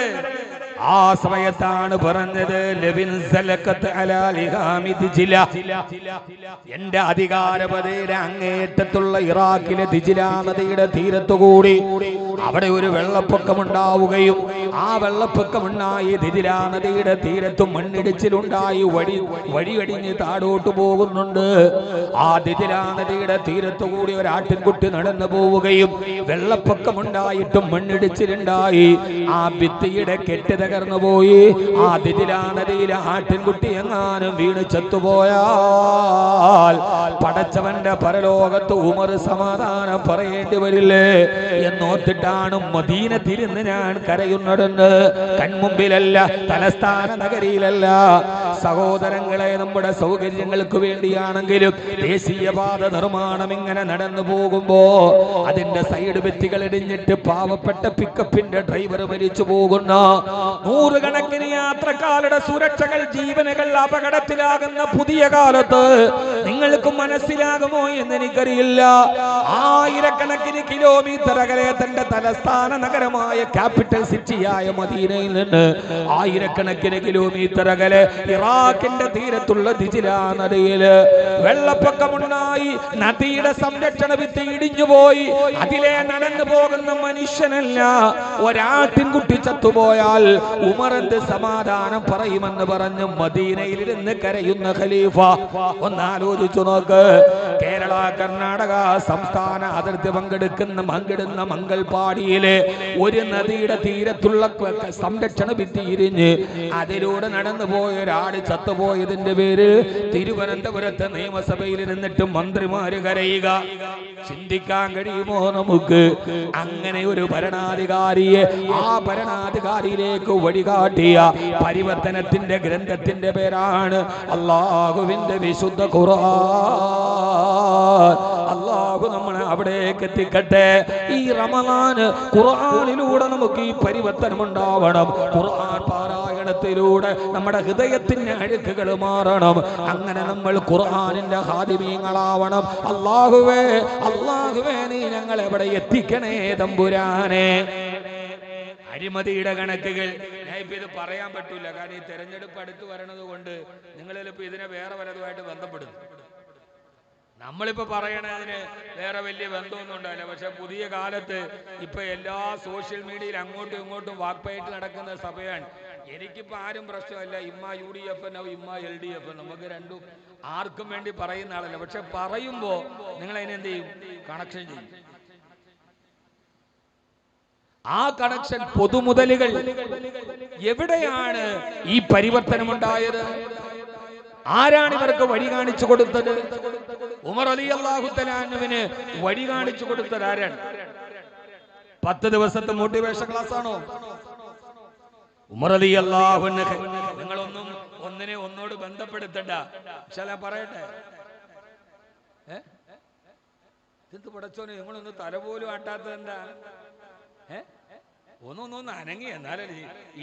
ആ സമയത്താണ് പറഞ്ഞത്, എന്റെ അധികാരപതയുടെ അങ്ങേറ്റത്തുള്ള ഇറാഖിലെ ദിജ്ല നദിയുടെ തീരത്തുകൂടി അവിടെ ഒരു വെള്ളപ്പൊക്കമുണ്ടാവുകയും ആ വെള്ളപ്പൊക്കമുണ്ടായി ദിജ്ല നദിയുടെ തീരത്തും മണ്ണിടിച്ചിലുണ്ടായി വഴിയടിഞ്ഞ് താഴോട്ട് പോകുന്നുണ്ട്. ആ ദിജ്ല നദിയുടെ തീരത്തുകൂടി ഒരു ആട്ടിൻകുട്ടി നടന്നു പോവുകയും വെള്ളപ്പൊക്കമുണ്ടായിട്ടും മണ്ണിടിച്ചിലുണ്ടായി ആ ഭിത്തിയുടെ കെട്ടിട തകർന്നു പോയി. ആ ദിജ്ല നദിയിലെ ആട്ടിൻകുട്ടി എങ്ങാനും വീണ് ചത്തുപോയാൽ പടച്ചവന്റെ പരലോകത്ത് ഉമർ സമാധാനം പറയേണ്ടി വരില്ലേ എന്നോർത്തിട്ടാണ് മദീന തിരിഞ്ഞ് ഞാൻ കരയുന്നതെന്ന്. കൺമുമ്പിലല്ല, തലസ്ഥാന നഗരിയിലല്ല. സഹോദരങ്ങളെ, നമ്മുടെ സൗകര്യങ്ങൾക്ക് വേണ്ടിയാണെങ്കിലും ദേശീയപാത നിർമ്മാണം ഇങ്ങനെ നടന്നു പോകുമ്പോ അതിന്റെ സൈഡ് ഭിത്തികൾ ഇടിഞ്ഞിട്ട് പാവപ്പെട്ട പിക്കപ്പിന്റെ ഡ്രൈവർ മരിച്ചു പോകുന്ന, നൂറുകണക്കിന് യാത്രക്കാരുടെ സുരക്ഷകൾ, ജീവനുകൾ അപകടത്തിലാകുന്ന പുതിയ കാലത്ത് നിങ്ങൾക്ക് മനസ്സിലാകുമോ എന്ന് എനിക്കറിയില്ല. ആയിരക്കണക്കിന് കിലോമീറ്റർ അകലെ തന്റെ തലസ്ഥാന നഗരമായ ക്യാപിറ്റൽ സിറ്റിയായ മദീനയിൽ നിന്ന് ആയിരക്കണക്കിന് കിലോമീറ്റർ അകലെ ഇറാഖിന്റെ തീരത്തുള്ള ദിജ്ല നദിയില് വെള്ളപ്പൊക്കമുണ്ടായി. നദിയുടെ സംരക്ഷണ ഭിത്തി ഇടിഞ്ഞുപോയി. അതിലെ നടന്നു പോകുന്ന മനുഷ്യനല്ല, ഒരാട്ടിൻകുട്ടി ചത്തുപോയാൽ ഉമർ എന്ത് സമാധാനം പറയുമെന്ന് പറഞ്ഞ് മദീനയിൽ ഇരുന്ന് കരയുന്ന ഖലീഫ. ഒന്നാലോചിച്ചു നോക്ക്. കേരള കർണാടക സംസ്ഥാന അതിർത്തി പങ്കിടുന്ന മംഗൾപാടിയിലെ ഒരു നദിയുടെ തീരത്തുള്ള സംരക്ഷണ ഭിത്തി ഇരിഞ്ഞ് അതിലൂടെ നടന്നു പോയ ഒരാട് ചത്തുപോയതിന്റെ പേര് തിരുവനന്തപുരത്ത് നിയമസഭയിൽ ഇരുന്നിട്ട് മന്ത്രിമാര് കരയുക. ചിന്തിക്കാൻ കഴിയുമോ നമുക്ക്? അങ്ങനെ ഒരു ഭരണാധികാരിയെ, ആ ഭരണാധികാരിയിലേക്ക് വഴികാട്ടിയ പരിവർത്തനത്തിന്റെ ഗ്രന്ഥത്തിന്റെ പേരാണ് അല്ലാഹുവിന്റെ വിശുദ്ധ ഖുർആൻ. അല്ലാഹു നമ്മളെ അവിടേക്ക് എത്തിക്കട്ടെ. ഈ റമളാൻ ഖുർആനിലൂടെ നമുക്ക് ഈ പരിവർത്തനം ഉണ്ടാവണം. ഖുർആൻ പാരായണത്തിലൂടെ നമ്മുടെ ഹൃദയത്തിന്റെ അഴുക്കുകൾ മാറണം. അങ്ങനെ നമ്മൾ ഖുർആനിന്റെ ഹാദിമീങ്ങളാവണം. അല്ലാഹുവേ, അല്ലാഹുവേ, നീ ഞങ്ങളെ എവിടെ എത്തിക്കണേ തമ്പുരാനെ. അഴിമതിയുടെ കണക്കുകൾ ഞാൻ ഇപ്പൊ ഇത് പറയാൻ പറ്റൂല, കാരണം ഈ തെരഞ്ഞെടുപ്പ് അടുത്ത് വരണത് കൊണ്ട് നിങ്ങളിപ്പോ ഇതിനെ വേറെ പലതുമായിട്ട് ബന്ധപ്പെടുന്നു. നമ്മളിപ്പോ പറയണതിന് വേറെ വലിയ ബന്ധമൊന്നും ഉണ്ടാവില്ല. പക്ഷെ പുതിയ കാലത്ത് ഇപ്പൊ എല്ലാ സോഷ്യൽ മീഡിയയിൽ അങ്ങോട്ടും ഇങ്ങോട്ടും വാക്പയറ്റ് നടക്കുന്ന സഭയാണ്. എനിക്കിപ്പോ ആരും പ്രശ്നമല്ല, ഇമ്മ UDF ഇമ്മ LDF, നമുക്ക് രണ്ടും ആർക്കും വേണ്ടി പറയുന്ന ആളല്ല. പക്ഷെ പറയുമ്പോ നിങ്ങൾ അതിനെന്ത് ചെയ്യും? കണക്ഷൻ ചെയ്യും. ആ കണക്ഷൻ പൊതുമുതലുകൾ. എവിടെയാണ് ഈ പരിവർത്തനമുണ്ടായത്? ആരാണ് ഇവർക്ക് വഴി കാണിച്ചു കൊടുത്തത്? ഉമർ റളിയല്ലാഹു തആല അൻഹുവിന് വഴി കാണിച്ചു കൊടുത്തത് ആരാണ്? 10 ദിവസത്തെ മോട്ടിവേഷൻ ക്ലാസ് ആണോ? ഉമർ റളിയല്ലാഹു അൻഹു. നിങ്ങളൊന്നും ഒന്നോട് ബന്ധപ്പെടുത്തണ്ട. ചില പറയട്ടെ, ഇത് പടച്ചോനെ നിങ്ങളൊന്ന് തല പോലും ആട്ടാത്തത് എന്താ? ഒന്നൊന്ന് അനങ്ങി. എന്നാലും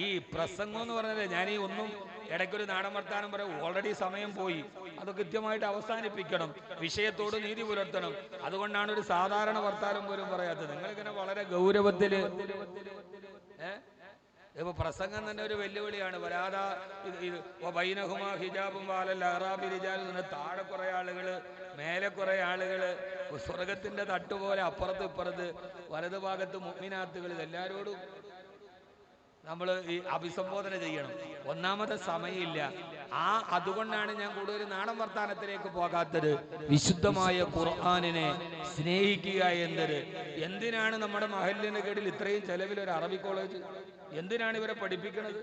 ഈ പ്രസംഗം എന്ന് പറഞ്ഞാൽ ഞാൻ ഈ ഒന്നും ഇടയ്ക്കൊരു നാടൻ വർത്താനം പറയാം. ഓൾറെഡി സമയം പോയി. അത് കൃത്യമായിട്ട് അവസാനിപ്പിക്കണം. വിഷയത്തോട് നീതി പുലർത്തണം. അതുകൊണ്ടാണ് ഒരു സാധാരണ വർത്താനം പോലും പറയാത്തത്. നിങ്ങളിങ്ങനെ വളരെ ഗൗരവത്തില് ഇപ്പൊ പ്രസംഗം തന്നെ ഒരു വെല്ലുവിളിയാണ്. വരാതാ ബൈനഹുമാ ഹിജാബും വാലൽ അറാബി റിജാൽ. താഴെ കുറെ ആളുകള്, മേലെ കുറെ ആളുകള്, സ്വർഗത്തിന്റെ തട്ടുപോലെ അപ്പുറത്ത് ഇപ്പുറത്ത് വലതു ഭാഗത്ത് മുഅ്മിനാത്തുകൾ. എല്ലാരോടും നമ്മൾ ഈ അഭിസംബോധന ചെയ്യണം. ഒന്നാമത്തെ സമയമില്ല. അതുകൊണ്ടാണ് ഞാൻ കൂടുതൽ നാടൻ വർത്താനത്തിലേക്ക് പോകാത്തത്. വിശുദ്ധമായ ഖുർആനിനെ സ്നേഹിക്കുക എന്നത്. എന്തിനാണ് നമ്മുടെ മഹല്ലിന്റെ കീഴിൽ ഇത്രയും ചെലവിൽ ഒരു അറബി കോളേജ്? എന്തിനാണ് ഇവരെ പഠിപ്പിക്കുന്നത്?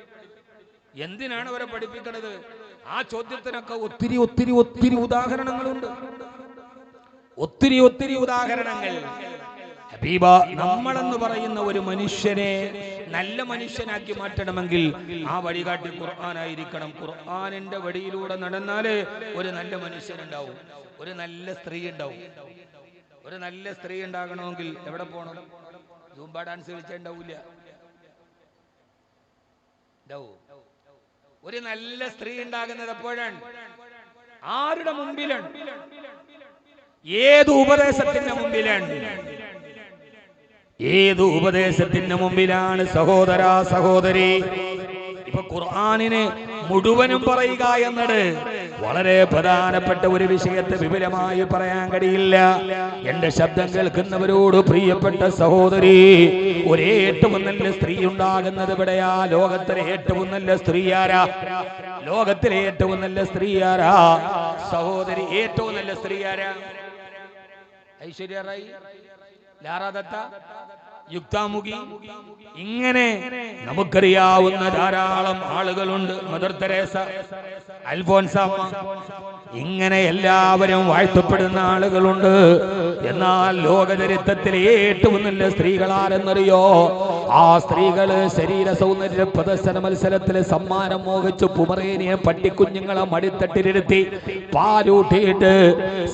ആ ചോദ്യത്തിനൊക്കെ ഒത്തിരി ഒത്തിരി ഒത്തിരി ഉദാഹരണങ്ങളുണ്ട്. ഒത്തിരി ഒത്തിരി ഉദാഹരണങ്ങൾ. ഹബീബ നമ്മളെന്ന് പറയുന്ന ഒരു മനുഷ്യനെ നല്ല മനുഷ്യനാക്കി മാറ്റണമെങ്കിൽ ആ വഴികാട്ടി ഖുർആനായിരിക്കണം. ഖുർആനിന്റെ വഴിയിലൂടെ നടന്നാല് ഒരു നല്ല മനുഷ്യനുണ്ടാവും, ഒരു നല്ല സ്ത്രീ ഉണ്ടാവും. ഒരു നല്ല സ്ത്രീ ഉണ്ടാകണമെങ്കിൽ എവിടെ പോകണം? സൂംബ ഡാൻസ് കളിച്ചാൽ ഉണ്ടാവില്ല. ഒരു നല്ല സ്ത്രീ ഉണ്ടാകുന്നത് എപ്പോഴാണ്? ആരുടെ മുമ്പിലാണ്? ഏത് ഉപദേശത്തിന്റെ മുമ്പിലാണ്? ഏത് ഉപദേശത്തിന്റെ മുമ്പിലാണ് സഹോദര സഹോദരി? ഇപ്പൊ ഖുർആനിനെ മുഴുവനും പറയുക എന്നത് വളരെ പ്രധാനപ്പെട്ട ഒരു വിഷയത്തെ വിപുലമായി പറയാൻ കഴിയില്ല. എന്റെ ശബ്ദം കേൾക്കുന്നവരോട് പ്രിയപ്പെട്ട സഹോദരി, ഏറ്റവും നല്ല സ്ത്രീ ഉണ്ടാകുന്നത് എവിടെയാ? ലോകത്തിലെ ഏറ്റവും നല്ല സ്ത്രീ ആരാ? ലോകത്തിലെ ഏറ്റവും നല്ല സ്ത്രീ ആരാ സഹോദരി? ഏറ്റവും നല്ല സ്ത്രീ ആരാ? ഐശ്വര്യ റായ്, ലാറ ദത്ത, യുക്താമുഖി, ഇങ്ങനെ നമുക്കറിയാവുന്ന ധാരാളം ആളുകളുണ്ട്. മദർ തെരേസ, അൽഫോൻസാമ്മ, ഇങ്ങനെ എല്ലാവരും വാഴ്ത്തപ്പെടുന്ന ആളുകളുണ്ട്. എന്നാൽ ലോകചരിത്രത്തിലെ ഏറ്റവും നല്ല സ്ത്രീകളാരെന്നറിയോ? ആ സ്ത്രീകള് ശരീര സൗന്ദര്യ പ്രദർശന മത്സരത്തില് സമ്മാനം മോഹിച്ചു പുമറേനിയ പട്ടിക്കുഞ്ഞുങ്ങളെ മടിത്തട്ടിലിരുത്തി പാലൂട്ടിയിട്ട്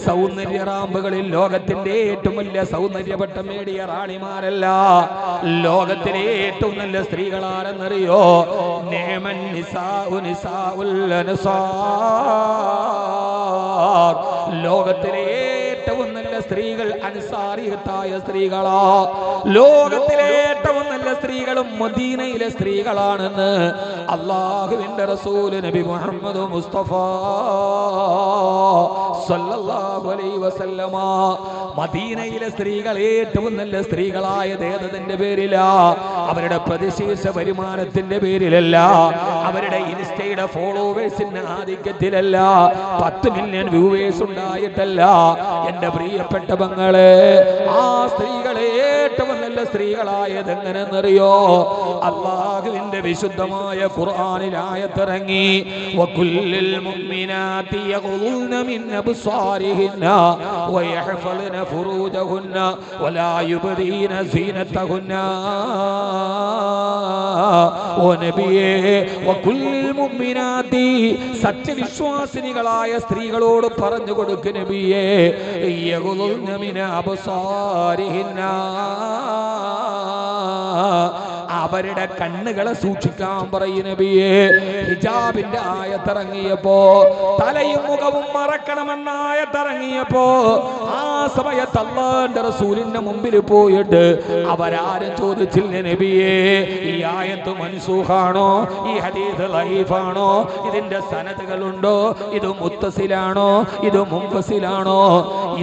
സൗന്ദര്യ റാമ്പുകളിൽ ലോകത്തിന്റെ ഏറ്റവും വലിയ സൗന്ദര്യപട്ടം നേടിയ റാണിമാരല്ല, ലോകത്തിലെ ഏറ്റവും നല്ല സ്ത്രീകളാരെന്നറിയോ? നേമൻ നിസാഉ നിസാഉൽ അൻസാർ. ലോകത്തിലെ ഏറ്റവും നല്ല സ്ത്രീകൾ അൻസാരിയത്തായ സ്ത്രീകളാ. ലോകത്തിലെ ഏറ്റവും നല്ല സ്ത്രീകളും മദീനയിലെ സ്ത്രീകളാണെന്ന് അല്ലാഹുവിന്റെ റസൂൽ നബി മുഹമ്മദ് മുസ്തഫ സല്ലല്ലാഹു അലൈഹി വസല്ലമ. മദീനയിലെ സ്ത്രീകൾ ഏറ്റവും നല്ല സ്ത്രീകളായത് ഏതതിന്റെ പേരിലാ? അവരുടെ പ്രതിശീർഷ വരുമാനത്തിന്റെ പേരിലല്ല, അവരുടെ ഇൻസ്റ്റയുടെ ഫോളോവേഴ്സിന്റെ ആധിക്യത്തിലല്ല, 10 മില്യൺ വ്യൂവേഴ്സ് ഉണ്ടായിട്ടല്ല. എന്റെ പ്രിയപ്പെട്ട പെങ്ങളെ, ആ സ്ത്രീകളെ ഏറ്റവും നല്ല സ്ത്രീകളായത് എങ്ങനെന്നറിയോ? അല്ലാഹുവിന്റെ വിശുദ്ധമായ ഖുർആനിൽ ആയത്തിറങ്ങി, വകുല്ലിൽ മുഅ്മിനാതി യഗ്ളുന മിൻ അബ്സാരിഹിന്ന വയഹ്ഫളന ഫുറൂജഹുന്ന വലാ യുബ്ദീന സീനതഹുന്ന. ഓ നബിയേ, വകുല്ലിൽ മുഅ്മിനാതി, സത്യവിശ്വാസിനികളായ സ്ത്രീകളോട് പറഞ്ഞു കൊടുക്ക് നബിയേ, യഗ്ളുന മിൻ അബ്സാരിഹിന്ന, അവരുടെ കണ്ണുകളെ സൂക്ഷിക്കാൻ പറയും നബിയേ. ഹിജാബിന്റെ ആയത്തിറങ്ങിയപ്പോ, തലയും മുഖവും മറക്കണമെന്ന ആയത്തിറങ്ങിയപ്പോ, ആ സമയത്ത് അല്ലാഹുവിന്റെ റസൂലിന്റെ മുമ്പിൽ പോയിട്ട് അവരാരും ചോദിച്ചില്ല, നബിയേ ഈ ആയത്ത് മൻസൂഖാണോ? ഈ ഹദീസ് ലൈഫാണോ? ഇതിന്റെ സനദുകളുണ്ടോ? ഇത് മുത്തസിലാണോ? ഇത് മുൻഫസിലാണോ?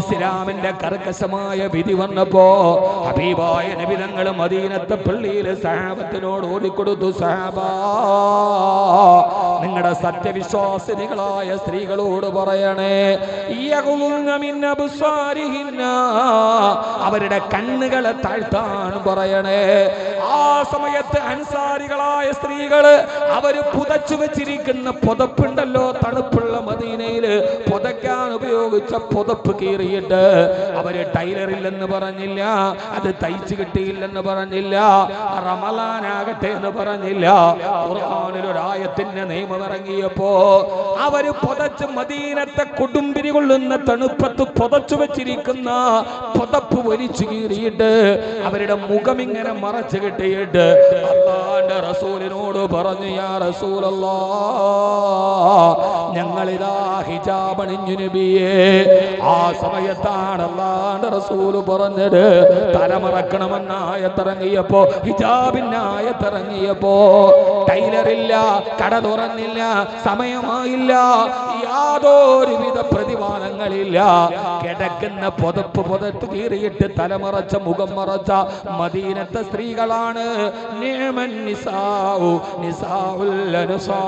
ഇസ്ലാമിന്റെ കർക്കശമായ വിധി വന്നപ്പോ ഹബീബായ നബി തങ്ങൾ മദീനത്തെ പള്ളിയിൽ സഹാബത്തിനോട് ഓടിക്കൊടുത്തു, സഹാബാ, നിങ്ങളുടെ സത്യവിശ്വാസിനികളായ സ്ത്രീകളോട് പറയണേ, അവരുടെ കണ്ണുകളെ താഴ്ത്താൻ പറയണേ. ആ സമയത്ത് അൻസാരികളായ സ്ത്രീകള് അവര് പുതച്ചു വെച്ചിരിക്കുന്ന പുതപ്പുണ്ടല്ലോ, തണുപ്പുള്ള മദീനയില് പുതയ്ക്കാൻ ഉപയോഗിച്ച പുതപ്പ് കീറിയിട്ട് അവര് ടൈലറില്ലെന്ന് പറഞ്ഞില്ല, അത് തയ്ച്ചു കിട്ടിയില്ലെന്ന് പറഞ്ഞില്ല, റമളാനാകട്ടെ എന്ന് പറഞ്ഞില്ല. ഖുർആനിൽ ഒരു ആയത്തിന്റെ നിയമം ഇറങ്ങിയപ്പോ അവര് പുതച്ച് മദീനത്തെ കൊടുമ്പിരി കൊള്ളുന്ന തണുപ്പത്ത് പുതച്ചു വെച്ചിരിക്കുന്ന പുതപ്പ് വലിച്ചു കീറിയിട്ട് അവരുടെ മുഖം ഇങ്ങനെ മറച്ചു കിട്ടിയിട്ട് അല്ലാഹുവിന്റെ റസൂലിനോട് പറഞ്ഞു, യാ റസൂലല്ലാഹ്, ഞങ്ങളിതാ ഹിജാബ് അണിഞ്ഞു നബിയേ. ആ സമയത്താണ് അല്ലാഹുവിന്റെ റസൂൽ പറഞ്ഞത്, തലമറക്കണമെന്ന ആയത്തിറങ്ങിയപ്പോ, ഹിജാബിന്റെ ആയത്തിറങ്ങിയപ്പോ, ടൈലറില്ല, കട തുറന്നില്ല, സമയമായില്ല, യാതൊരുവിധ പ്രതിഫലങ്ങളില്ല, കിടക്കുന്ന പുതപ്പ് പുതത്ത് കീറിയിട്ട് തലമറച്ച മുഖം മറച്ച മദീനത്തെ സ്ത്രീകളാണ് നിഅമൻ നിസാഉ നിസാഉൽ അൻസാർ.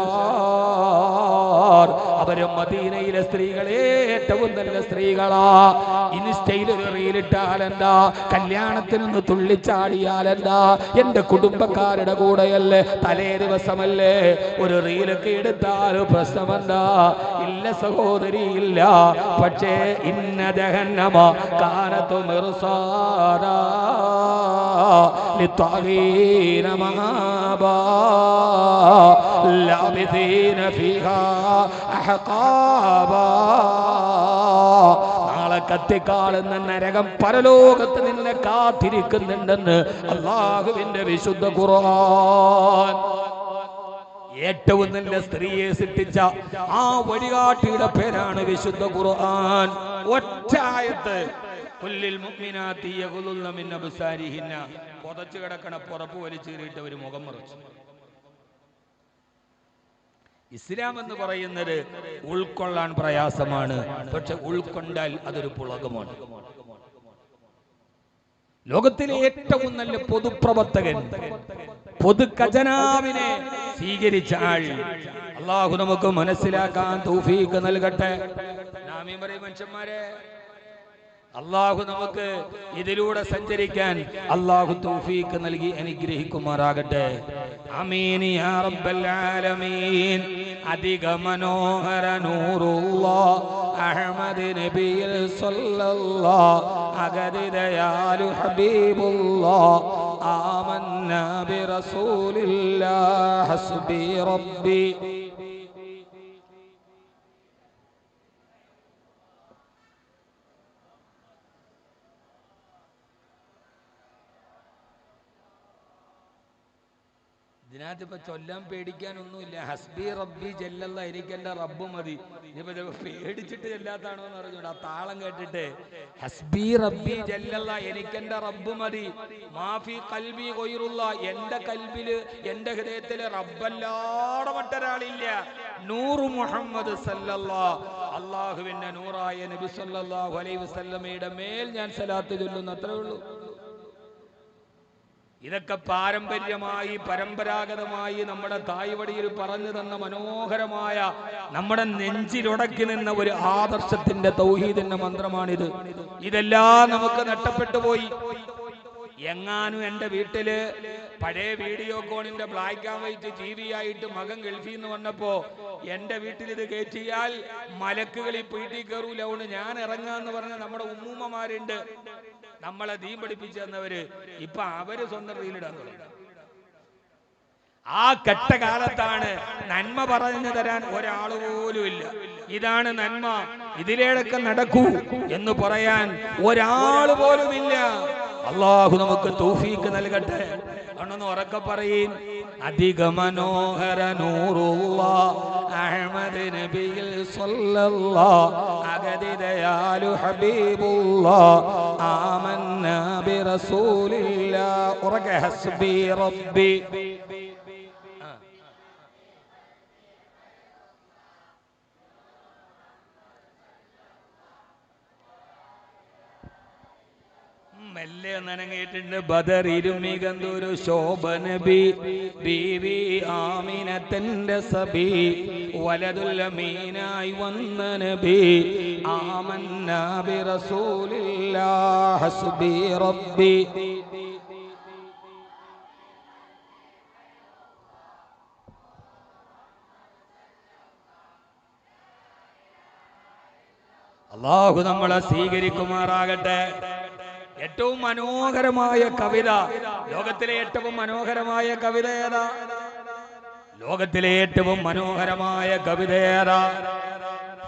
അവര് മദീനയിലെ സ്ത്രീകളെ ഏറ്റവും നല്ല സ്ത്രീകളാ. ഇൻസ്റ്റയിൽ ഒരു റീലിട്ടാലെന്താ, കല്യാണത്തിനൊന്ന് തുള്ളിച്ചാടിയാലെന്താ, എന്റെ കുടുംബക്കാരുടെ കൂടെയല്ലേ, തലേ ദിവസമല്ലേ, ഒരു റീലൊക്കെ എടുത്താൽ പ്രശ്നമെന്താ? ഇല്ല സഹോദരി, ഇല്ല. പക്ഷേ ഇന്ന ജഹന്നമ കാനതു മിർസാദാ ലിത്വാഗീന മആബാ ലാബിദീന ഫീഹാ അഹ്ഖാബാ. നാളെ കത്തിക്കാളുന്ന നരകം പരലോകത്ത് നിന്നെ കാത്തിരിക്കുന്നുണ്ടെന്ന് അല്ലാഹുവിന്റെ വിശുദ്ധ ഖുർആൻ. ഏറ്റവും നല്ല സ്ത്രീയെ സൃഷ്ടിച്ച ആ വഴികാട്ടിയുടെ പേരാണ് വിശുദ്ധ ഖുർആൻ. ഒറ്റ ആയത്ത്, കുല്ലിൽ മുഅ്മിനാത്തി യഗ്ളുദ്ന മിൻ അബ്സാരിഹിന്ന. പുതച്ചു കിടക്കണ പുറപ്പ് വലിച്ചീറിയിട്ട് ഒരു മുഖം മറച്ചു. ഇസ്ലാം എന്ന് പറയുന്നത് ഉൾക്കൊള്ളാൻ പ്രയാസമാണ്, പക്ഷെ ഉൾക്കൊണ്ടാൽ അതൊരു പുളകമാണ്. ലോകത്തിലെ ഏറ്റവും നല്ല പൊതുപ്രവർത്തകൻ, പൊതു ഖജനാവിനെ സ്വീകരിച്ച ആൾ. അള്ളാഹു നമുക്ക് മനസ്സിലാക്കാൻ തൗഫീഖ് നൽകട്ടെ. ആമീൻ പറയും മനുഷ്യന്മാരെ. അള്ളാഹു നമുക്ക് ഇതിലൂടെ സഞ്ചരിക്കാൻ അള്ളാഹു തൗഫീഖ് നൽകി അനുഗ്രഹിക്കുമാറാകട്ടെ. ആമീൻ യാ റബ്ബൽ ആലമീൻ. അധിക മനോഹര നൂറുല്ലാഹ് അഹ്മദ് നബിയിൽ സല്ലല്ലാഹ് അഗദിദയാലു ഹബീബുല്ലാഹ് ആമന്നാ ബിറസൂലില്ലാഹ് ഹസ്ബി റബ്ബി. ഇതിനകത്ത് ഇപ്പൊ ചൊല്ലാൻ പേടിക്കാനൊന്നുമില്ല. ഹസ്ബി റബ്ബി ജല്ലല്ലാ, എനിക്കെന്റെ റബ്ബ് മതി. ഇനിയിപ്പോ പേടിച്ചിട്ട് ചെല്ലാത്താണോ എന്ന് അറിഞ്ഞൂടാ. ആ താളം കേട്ടിട്ട് ഹസ്ബി റബ്ബി ജല്ലല്ലാ, എനിക്കെന്റെ റബ്ബ് മതി. മാഫി ഖൽബി ഗൈറുല്ലാ, എന്റെ കൽബില്, എന്റെ ഹൃദയത്തില് റബ്ബല്ലാതെ മറ്റൊരാളില്ല. നൂറ് മുഹമ്മദ് സല്ലല്ലാഹ്, അള്ളാഹുവിന്റെ നൂറായ നബി സല്ലല്ലാഹു അലൈഹി വസല്ലമയുടെ മേൽ ഞാൻ സലാത്ത് ചൊല്ലുന്നു, അത്രേ ഉള്ളൂ. ഇതൊക്കെ പാരമ്പര്യമായി പരമ്പരാഗതമായി നമ്മുടെ തായ്വടിയിൽ പറഞ്ഞു തന്ന മനോഹരമായ, നമ്മുടെ നെഞ്ചിലുടക്കി നിന്ന ഒരു ആദർശത്തിന്റെ തൗഹീദിന്റെ മന്ത്രമാണിത്. ഇതെല്ലാം നമുക്ക് നഷ്ടപ്പെട്ടു പോയി. എങ്ങാനും എൻ്റെ വീട്ടില് പഴയ വീഡിയോ കോണിന്റെ ബ്ലാക്ക് ആൻഡ് വൈറ്റ് TV ആയിട്ട് മകൻ ഗൾഫിൽ നിന്ന് വന്നപ്പോ എൻ്റെ വീട്ടിൽ ഇത് കയറ്റിയാൽ മലക്കുകൾ ഈ വീട്ടിൽ കയറൂലൗണ്ട് ഞാൻ ഇറങ്ങാന്ന് പറഞ്ഞ നമ്മുടെ ഉമ്മൂമ്മമാരുണ്ട്, നമ്മളെ ദീൻ പഠിപ്പിച്ചു തന്നവര്. ഇപ്പൊ അവര് സ്വന്തം റീലിടാൻ തുടങ്ങി. ആ കെട്ട കാലത്താണ് നന്മ പറഞ്ഞു തരാൻ ഒരാൾ പോലും ഇല്ല. ഇതാണ് നന്മ, ഇതിലേടൊക്കെ നടക്കൂ എന്ന് പറയാൻ ഒരാൾ പോലും ഇല്ല. അള്ളാഹു നമുക്ക് തൗഫീഖ് നൽകട്ടെ. അണ്ണൊന്ന് ഉറക്കെ പറയും. അധിക മനോഹര നൂറുല്ലാഹ് അഹ്മദ് നബിയിൽ സല്ലല്ലാഹ് അഗദിദയാലു ഹബീബുല്ലാഹ് ആമന്നാ ബിറസൂലില്ലാഹ്. ഉറക്കെ ഹസ്ബി റബ്ബി. മെല്ലെ നനങ്ങിയിട്ടുണ്ട്. ബദറിലും മികന്തൊരു ശോഭനബി ബീവി ആമിനത്തന്റെ സബി വലതുൽ അമീനായി വന്ന നബി ആമന്നാ ബിറസൂലില്ലാഹ് ഹസ്ബി റബ്ബി. അല്ലാഹു നമ്മളെ സ്വീകരിക്കുമാറാകട്ടെ. ഏറ്റവും മനോഹരമായ കവിത, ലോകത്തിലെ ഏറ്റവും മനോഹരമായ കവിത ഏതാ? ലോകത്തിലെ ഏറ്റവും മനോഹരമായ കവിത ഏതാ?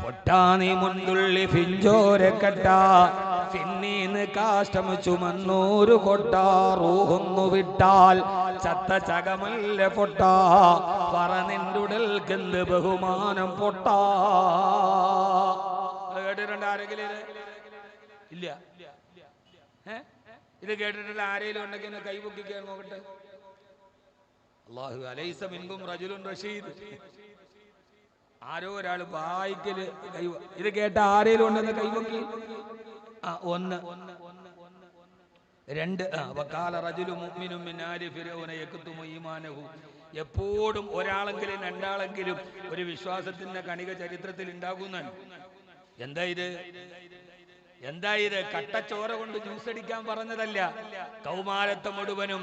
പൊട്ടാനി മുൻതുള്ളി ഫിഞ്ചോരക്കട്ട ഫിന്നീന്ന് കാഷ്ടം ചുമന്നൂരു കൊട്ട റൂഹൊന്നു വിട്ടാൽ ചത്ത ചകമല്ല പൊട്ട പറനിന്റുടൽക്കെന്ത് ബഹുമാനം പൊട്ട. കേട്ടിട്ടുണ്ട് ആരെങ്കിലും? ഇല്ല. ഇത് കേട്ടിട്ടുള്ള ആരെങ്കിലും ഉണ്ടെങ്കിൽ കൈപൊക്കിക്കാൻ നോക്കട്ടെ. അല്ലാഹു അലൈസ മിൻകും റജുലുൻ റഷീദ്. ആരോ ഒരാൾ വായിക്കല് ഇത് കേട്ട ആരെങ്കിലും ഉണ്ടെന്ന് കൈപൊക്കി. ഒന്ന്, രണ്ട്. വഖാല റജുലു മുഅ്മിനുൻ മിൻ ആലി ഫിർഔന യക്തുമു ഈമാനഹു എപ്പോഴും ഒരാളെങ്കിലും രണ്ടാളെങ്കിലും ഒരു വിശ്വാസത്തിന്റെ കണിക ചരിത്രത്തിൽ ഉണ്ടാകുന്നതാണ്. എന്താ ഇത് കട്ടച്ചോര കൊണ്ട് ജ്യൂസ് അടിക്കാൻ പറഞ്ഞതല്ല. കൗമാരത്തെ മുഴുവനും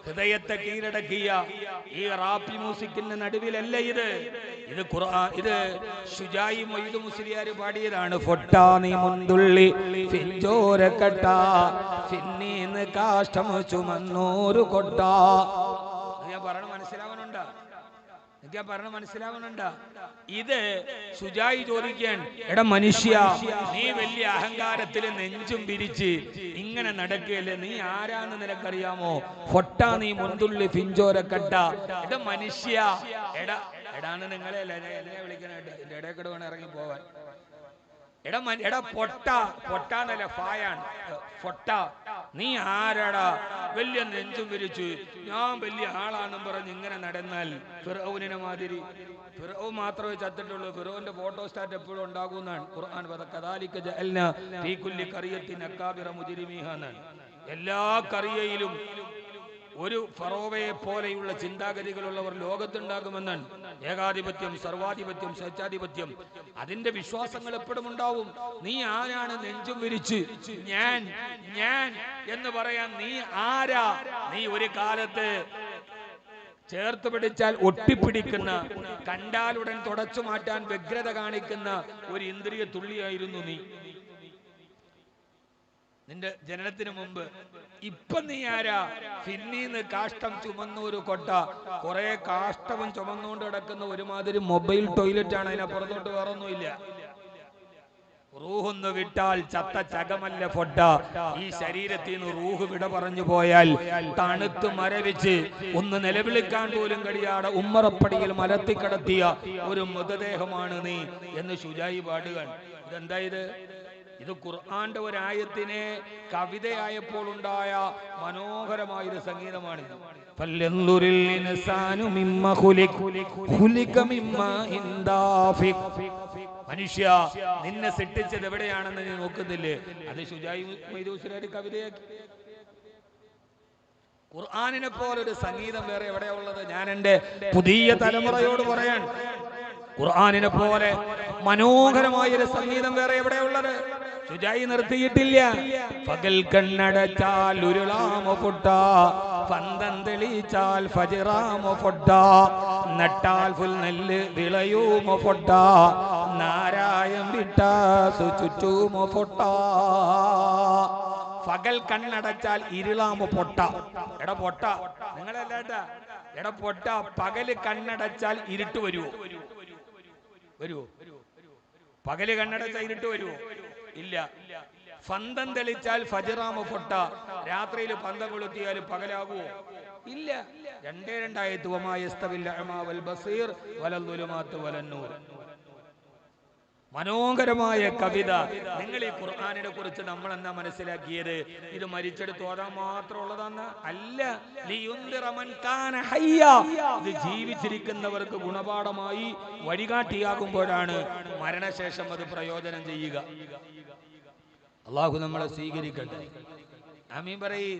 ഹൃദയത്തെ കീഴടക്കിയ ഈ റാപ്പി മ്യൂസിക്കിന്റെ നടുവിലല്ല ഇത് ഖുർആൻ. ഇത് ശുജായി മൊയ്ദ് മുസ്ലിയാർ പാടിയതാണ്. ഫൊട്ടാ നീ മുന്തുള്ളി ഫിഞ്ചോര കട്ട ഫിന്നീന്ന് കാഷ്ടം ചുമന്നൂരു കൊട്ട. ഞാൻ പറയണ മനസ്സിലാവണുണ്ടാ? ഇത് ശുജായി ചോദിക്കാൻ, എടാ മനുഷ്യ, നീ വലിയ അഹങ്കാരത്തിൽ നെഞ്ചും പിരിച്ച് ഇങ്ങനെ നടക്കുകയല്ലേ, നീ ആരാന്ന് നിനക്കറിയാമോ? ഫൊട്ടാ നീ മുന്തുള്ളി ഫിഞ്ചോര കട്ട. എടാ മനുഷ്യ, എടാന്ന് നിങ്ങളെ എന്നെ വിളിക്കാനായിട്ട് എന്റെ ഇടയ്ക്കിടെ വേണം ഇറങ്ങി പോവാൻ. എടാ പൊട്ടാന്നല്ല ഫായാണ്. ഫൊട്ട, നീ ആരാടാ? വലിയ നെഞ്ചും വിരിച്ചു ഞാൻ വലിയ ആളാണെന്നും പറഞ്ഞ് ഇങ്ങനെ നടന്നാൽ ഫിർഔനിനെ മാതിരി. ഫിർഔൻ മാത്രമേ ചത്തിട്ടുള്ളൂ. ഫിർഔന്റെ ഫോട്ടോ സ്റ്റാറ്റ് എപ്പോഴും ഉണ്ടാകുന്നതാണ് ഖുർആൻ. കദാലിക ജഅൽനാ ഫീ കുല്ലി ഖറിയത്തിൻ അകാബിറ മുജ്രിമീഹ എന്നാണ്. എല്ലാ ഖറിയയിലും ഒരു ഫറോവയെ പോലെയുള്ള ചിന്താഗതികളുള്ളവർ ലോകത്തുണ്ടാകുമെന്നാണ്. ഏകാധിപത്യം, സർവാധിപത്യം, സ്വേച്ഛാധിപത്യം, അതിന്റെ വിശ്വാസങ്ങൾ എപ്പോഴും ഉണ്ടാവും. നീ ആരാണ് നെഞ്ചും വിരിച്ച് ഞാൻ എന്ന് പറയാൻ? നീ ആരാ? നീ ഒരു കാലത്ത് ചേർത്ത് പിടിച്ചാൽ ഒട്ടിപ്പിടിക്കുന്ന, കണ്ടാലുടൻ തുടച്ചു മാറ്റാൻ വ്യഗ്രത കാണിക്കുന്ന ഒരു ഇന്ദ്രിയ തുള്ളിയായിരുന്നു നീ നിന്റെ ജനനത്തിന് മുമ്പ്. ഇപ്പൊ നീ ആരാ? ഫിന്നീന്ന് കാഷ്ടം ചുമന്നൂരു കൊട്ട. കുറെ കാഷ്ടവും ചുമന്നുകൊണ്ട് കിടക്കുന്ന ഒരുമാതിരി മൊബൈൽ ടോയ്ലറ്റ് ആണ്. അതിനപ്പുറത്തോട്ട് വേറൊന്നുമില്ല. റൂഹൊന്ന് വിട്ടാൽ ചത്ത ചകമല്ല ഫൊട്ട. ഈ ശരീരത്തിൽ നിന്ന് റൂഹ് വിട പറഞ്ഞു പോയാൽ തണുത്ത് മരവിച്ച് ഒന്ന് നിലവിളിക്കാൻ പോലും കഴിയാതെ ഉമ്മറപ്പടിയിൽ മലത്തിക്കടത്തിയ ഒരു മൃതദേഹമാണ് നീ എന്ന് ശുജായി പാടുക. ഇതെന്താ ഇത് ഖുർആന്റെ ഒരായത്തിനെ കവിതയായപ്പോൾ ഉണ്ടായ മനോഹരമായൊരു സംഗീതമാണ്. മനുഷ്യ, നിന്നെ സൃഷ്ടിച്ചത് എവിടെയാണെന്ന് നീ നോക്കുന്നില്ലേ? അത് ശുജായി മൊയ്ദ് മുസ്ലിയാർ കവിതയാക്കി. ഖുർആനിനെ പോലൊരു സംഗീതം വേറെ എവിടെയാ ഉള്ളത്? ഞാൻ എന്റെ പുതിയ തലമുറയോട് പറയാൻ, ഖുർആനിനെ പോലെ മനോഹരമായൊരു സംഗീതം വേറെ എവിടെയുള്ളത്? ശുജായി നിർത്തിയിട്ടില്ല. പകൽ കണ്ണടച്ചാൽ ഉരുളാമോ പൊട്ട, പന്തം തെളിച്ചാൽ ഫജ്റാമോ പൊട്ട, നട്ടാൽ പുൽ നെല്ല് വിളയുമോ പൊട്ട, നാരായം വിട്ട ചുറ്റുമോ പൊട്ട. പകൽ കണ്ണടച്ചാൽ ഇരുളാമോ പൊട്ട. എടാ പൊട്ട, നിങ്ങളല്ലാട്ടാ. എടാ പൊട്ട, പകല് കണ്ണടച്ചാൽ ഇരുട്ട് വരുവോ? പകല് കണ്ണടച്ചാൽ ഇരുട്ട് വരുവോ? ഇല്ല. ഫന്തം തെളിച്ചാൽ ഫജ്റാമോ പൊട്ട. രാത്രിയിൽ പന്തം കൊളുത്തിയാൽ പകലാകുവോ? ഇല്ല. രണ്ടേ രണ്ടായത്ത്. വമാ യസ്തവിൽ അഅ്മാ വൽ ബസീർ വലൽ ദുലുമാത്തു വലൻ നൂർ. മനോഹരമായ കവിത. നിങ്ങൾ ഈ ഖുർആനിനെ കുറിച്ച് നമ്മൾ എന്താ മനസ്സിലാക്കിയത്? ഇത് മരിച്ചെടുത്ത് ഓതാൻ മാത്രമുള്ളതാന്ന് അല്ല. ഇത് ജീവിച്ചിരിക്കുന്നവർക്ക് ഗുണപാഠമായി വഴികാട്ടിയാകുമ്പോഴാണ് മരണശേഷം അത് പ്രയോജനം ചെയ്യുക. അള്ളാഹു നമ്മളെ സ്വീകരിക്കട്ടെ. ആമീൻ പറയ്.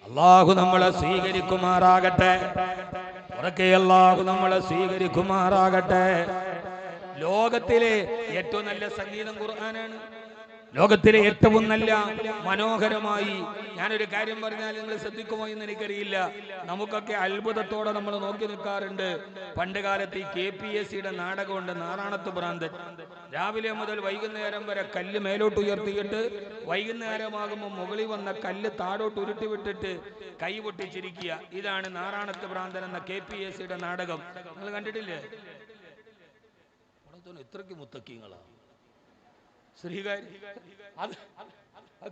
അള്ളാഹു നമ്മളെ സ്വീകരിക്കുമാറാകട്ടെ. ഉറക്കെ അള്ളാഹു നമ്മളെ സ്വീകരിക്കുമാറാകട്ടെ. ലോകത്തിലെ ഏറ്റവും നല്ല സംഗീതം ഖുർആനാണ്. ലോകത്തിലെ ഏറ്റവും നല്ല മനോഹരമായി. ഞാനൊരു കാര്യം പറഞ്ഞാൽ നിങ്ങൾ ശ്രദ്ധിക്കുമോ എന്ന് എനിക്കറിയില്ല. നമുക്കൊക്കെ അത്ഭുതത്തോടെ നമ്മൾ നോക്കി നിൽക്കാറുണ്ട്. പണ്ട് കാലത്ത് ഈ KPSCയുടെ നാടകമുണ്ട്, നാറാണത്ത് ഭ്രാന്തൻ. രാവിലെ മുതൽ വൈകുന്നേരം വരെ കല്ല് മേലോട്ട് ഉയർത്തിയിട്ട് വൈകുന്നേരമാകുമ്പോൾ മുകളിൽ വന്ന കല്ല് താഴോട്ട് ഉരുട്ടി വിട്ടിട്ട് കൈ പൊട്ടിച്ചിരിക്കുക. ഇതാണ് നാറാണത്ത് ഭ്രാന്തൻ എന്ന KPSCയുടെ നാടകം. നിങ്ങൾ കണ്ടിട്ടില്ലേ? ഇത്രയ്ക്ക് മുത്തക്കിങ്ങളാ ശ്രീകാരി. അത്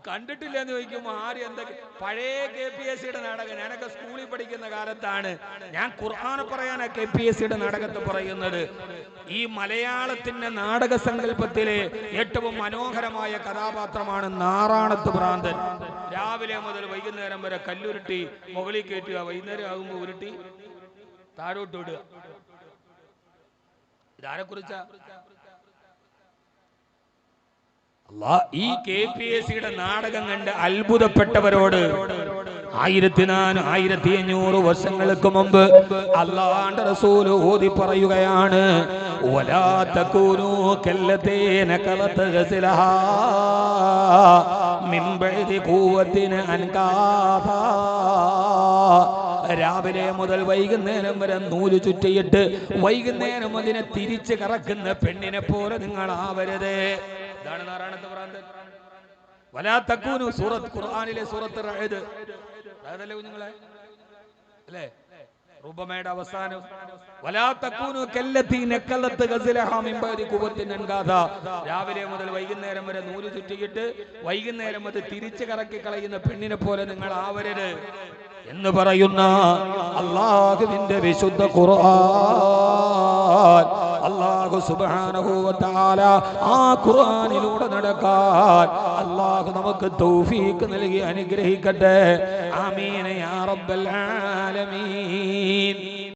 കണ്ടിട്ടില്ല എന്ന് ചോദിക്കുമ്പോ ആര് എന്തൊക്കെ? പഴയ KPSCയുടെ നാടകം. ഞാനൊക്കെ സ്കൂളിൽ പഠിക്കുന്ന കാലത്താണ്. ഞാൻ ഖുർആനെ പറയാനാ KPSCയുടെ നാടകത്തെ പറയുന്നത്. ഈ മലയാളത്തിന്റെ നാടക സങ്കല്പത്തിലെ ഏറ്റവും മനോഹരമായ കഥാപാത്രമാണ് നാറാണത്ത് ഭ്രാന്തൻ. രാവിലെ മുതൽ വൈകുന്നേരം വരെ കല്ലുരുട്ടി മുകളിൽ കയറ്റുക, വൈകുന്നേരം ആകുമ്പോൾ ഉരുട്ടി താഴോട്ട് ഇടുക. ഇതാരെ കുറിച്ചാ? ഈ KPSCയുടെ നാടകം കണ്ട് അത്ഭുതപ്പെട്ടവരോട് 1500 വർഷങ്ങൾക്ക് മുമ്പ് അല്ലാഹുവിന്റെ റസൂൽ ഓതി പറയുകയാണ്, വലാ തകൂനൂ കല്ലതീന കളത് ഗസ്ലഹാ മിൻ ബഅദി ഖുവത്തിൻ അൻകാഥാ. രാവിലെ മുതൽ വൈകുന്നേരം വരെ നൂല് ചുറ്റിയിട്ട് വൈകുന്നേരം അതിനെ തിരിച്ച് കറക്കുന്ന പെണ്ണിനെ പോലെ നിങ്ങൾ ആവരുത്. ഇതാണ് നാരായണത്ത് പ്രാന്തൻ. വലാ തകൂനു സൂറത്ത് ഖുർആനിലെ സൂറത്ത് റഅദ് അതല്ലേ കുഞ്ഞുങ്ങളെ, അല്ലേ? റുബമയുടെ അവസാനം വലാ തകൂനു കല്ലതീ നഖലത് ഗസ്ലഹാ മിൻ ബഅദി ഖുവത്തിൻ അൻകാഥാ. രാവിലെ മുതൽ വൈകുന്നേരം വരെ നൂല് ചുറ്റിയിട്ട് വൈകുന്നേരം അത് തിരിച്ച് കറക്കി കളയുന്ന പെണ്ണിനെ പോലെ നിങ്ങൾ ആവരുത് എന്ന് പറയുന്ന അല്ലാഹുവിന്റെ വിശുദ്ധ ഖുർആൻ. അല്ലാഹു സുബ്ഹാനഹു വ തആല ആ ഖുർആനിലൂടെ നടക്കാൻ അല്ലാഹു നമുക്ക് തൗഫീഖ് നൽകി അനുഗ്രഹിക്കട്ടെ. ആമീൻ യാ റബ്ബൽ ആലമീൻ.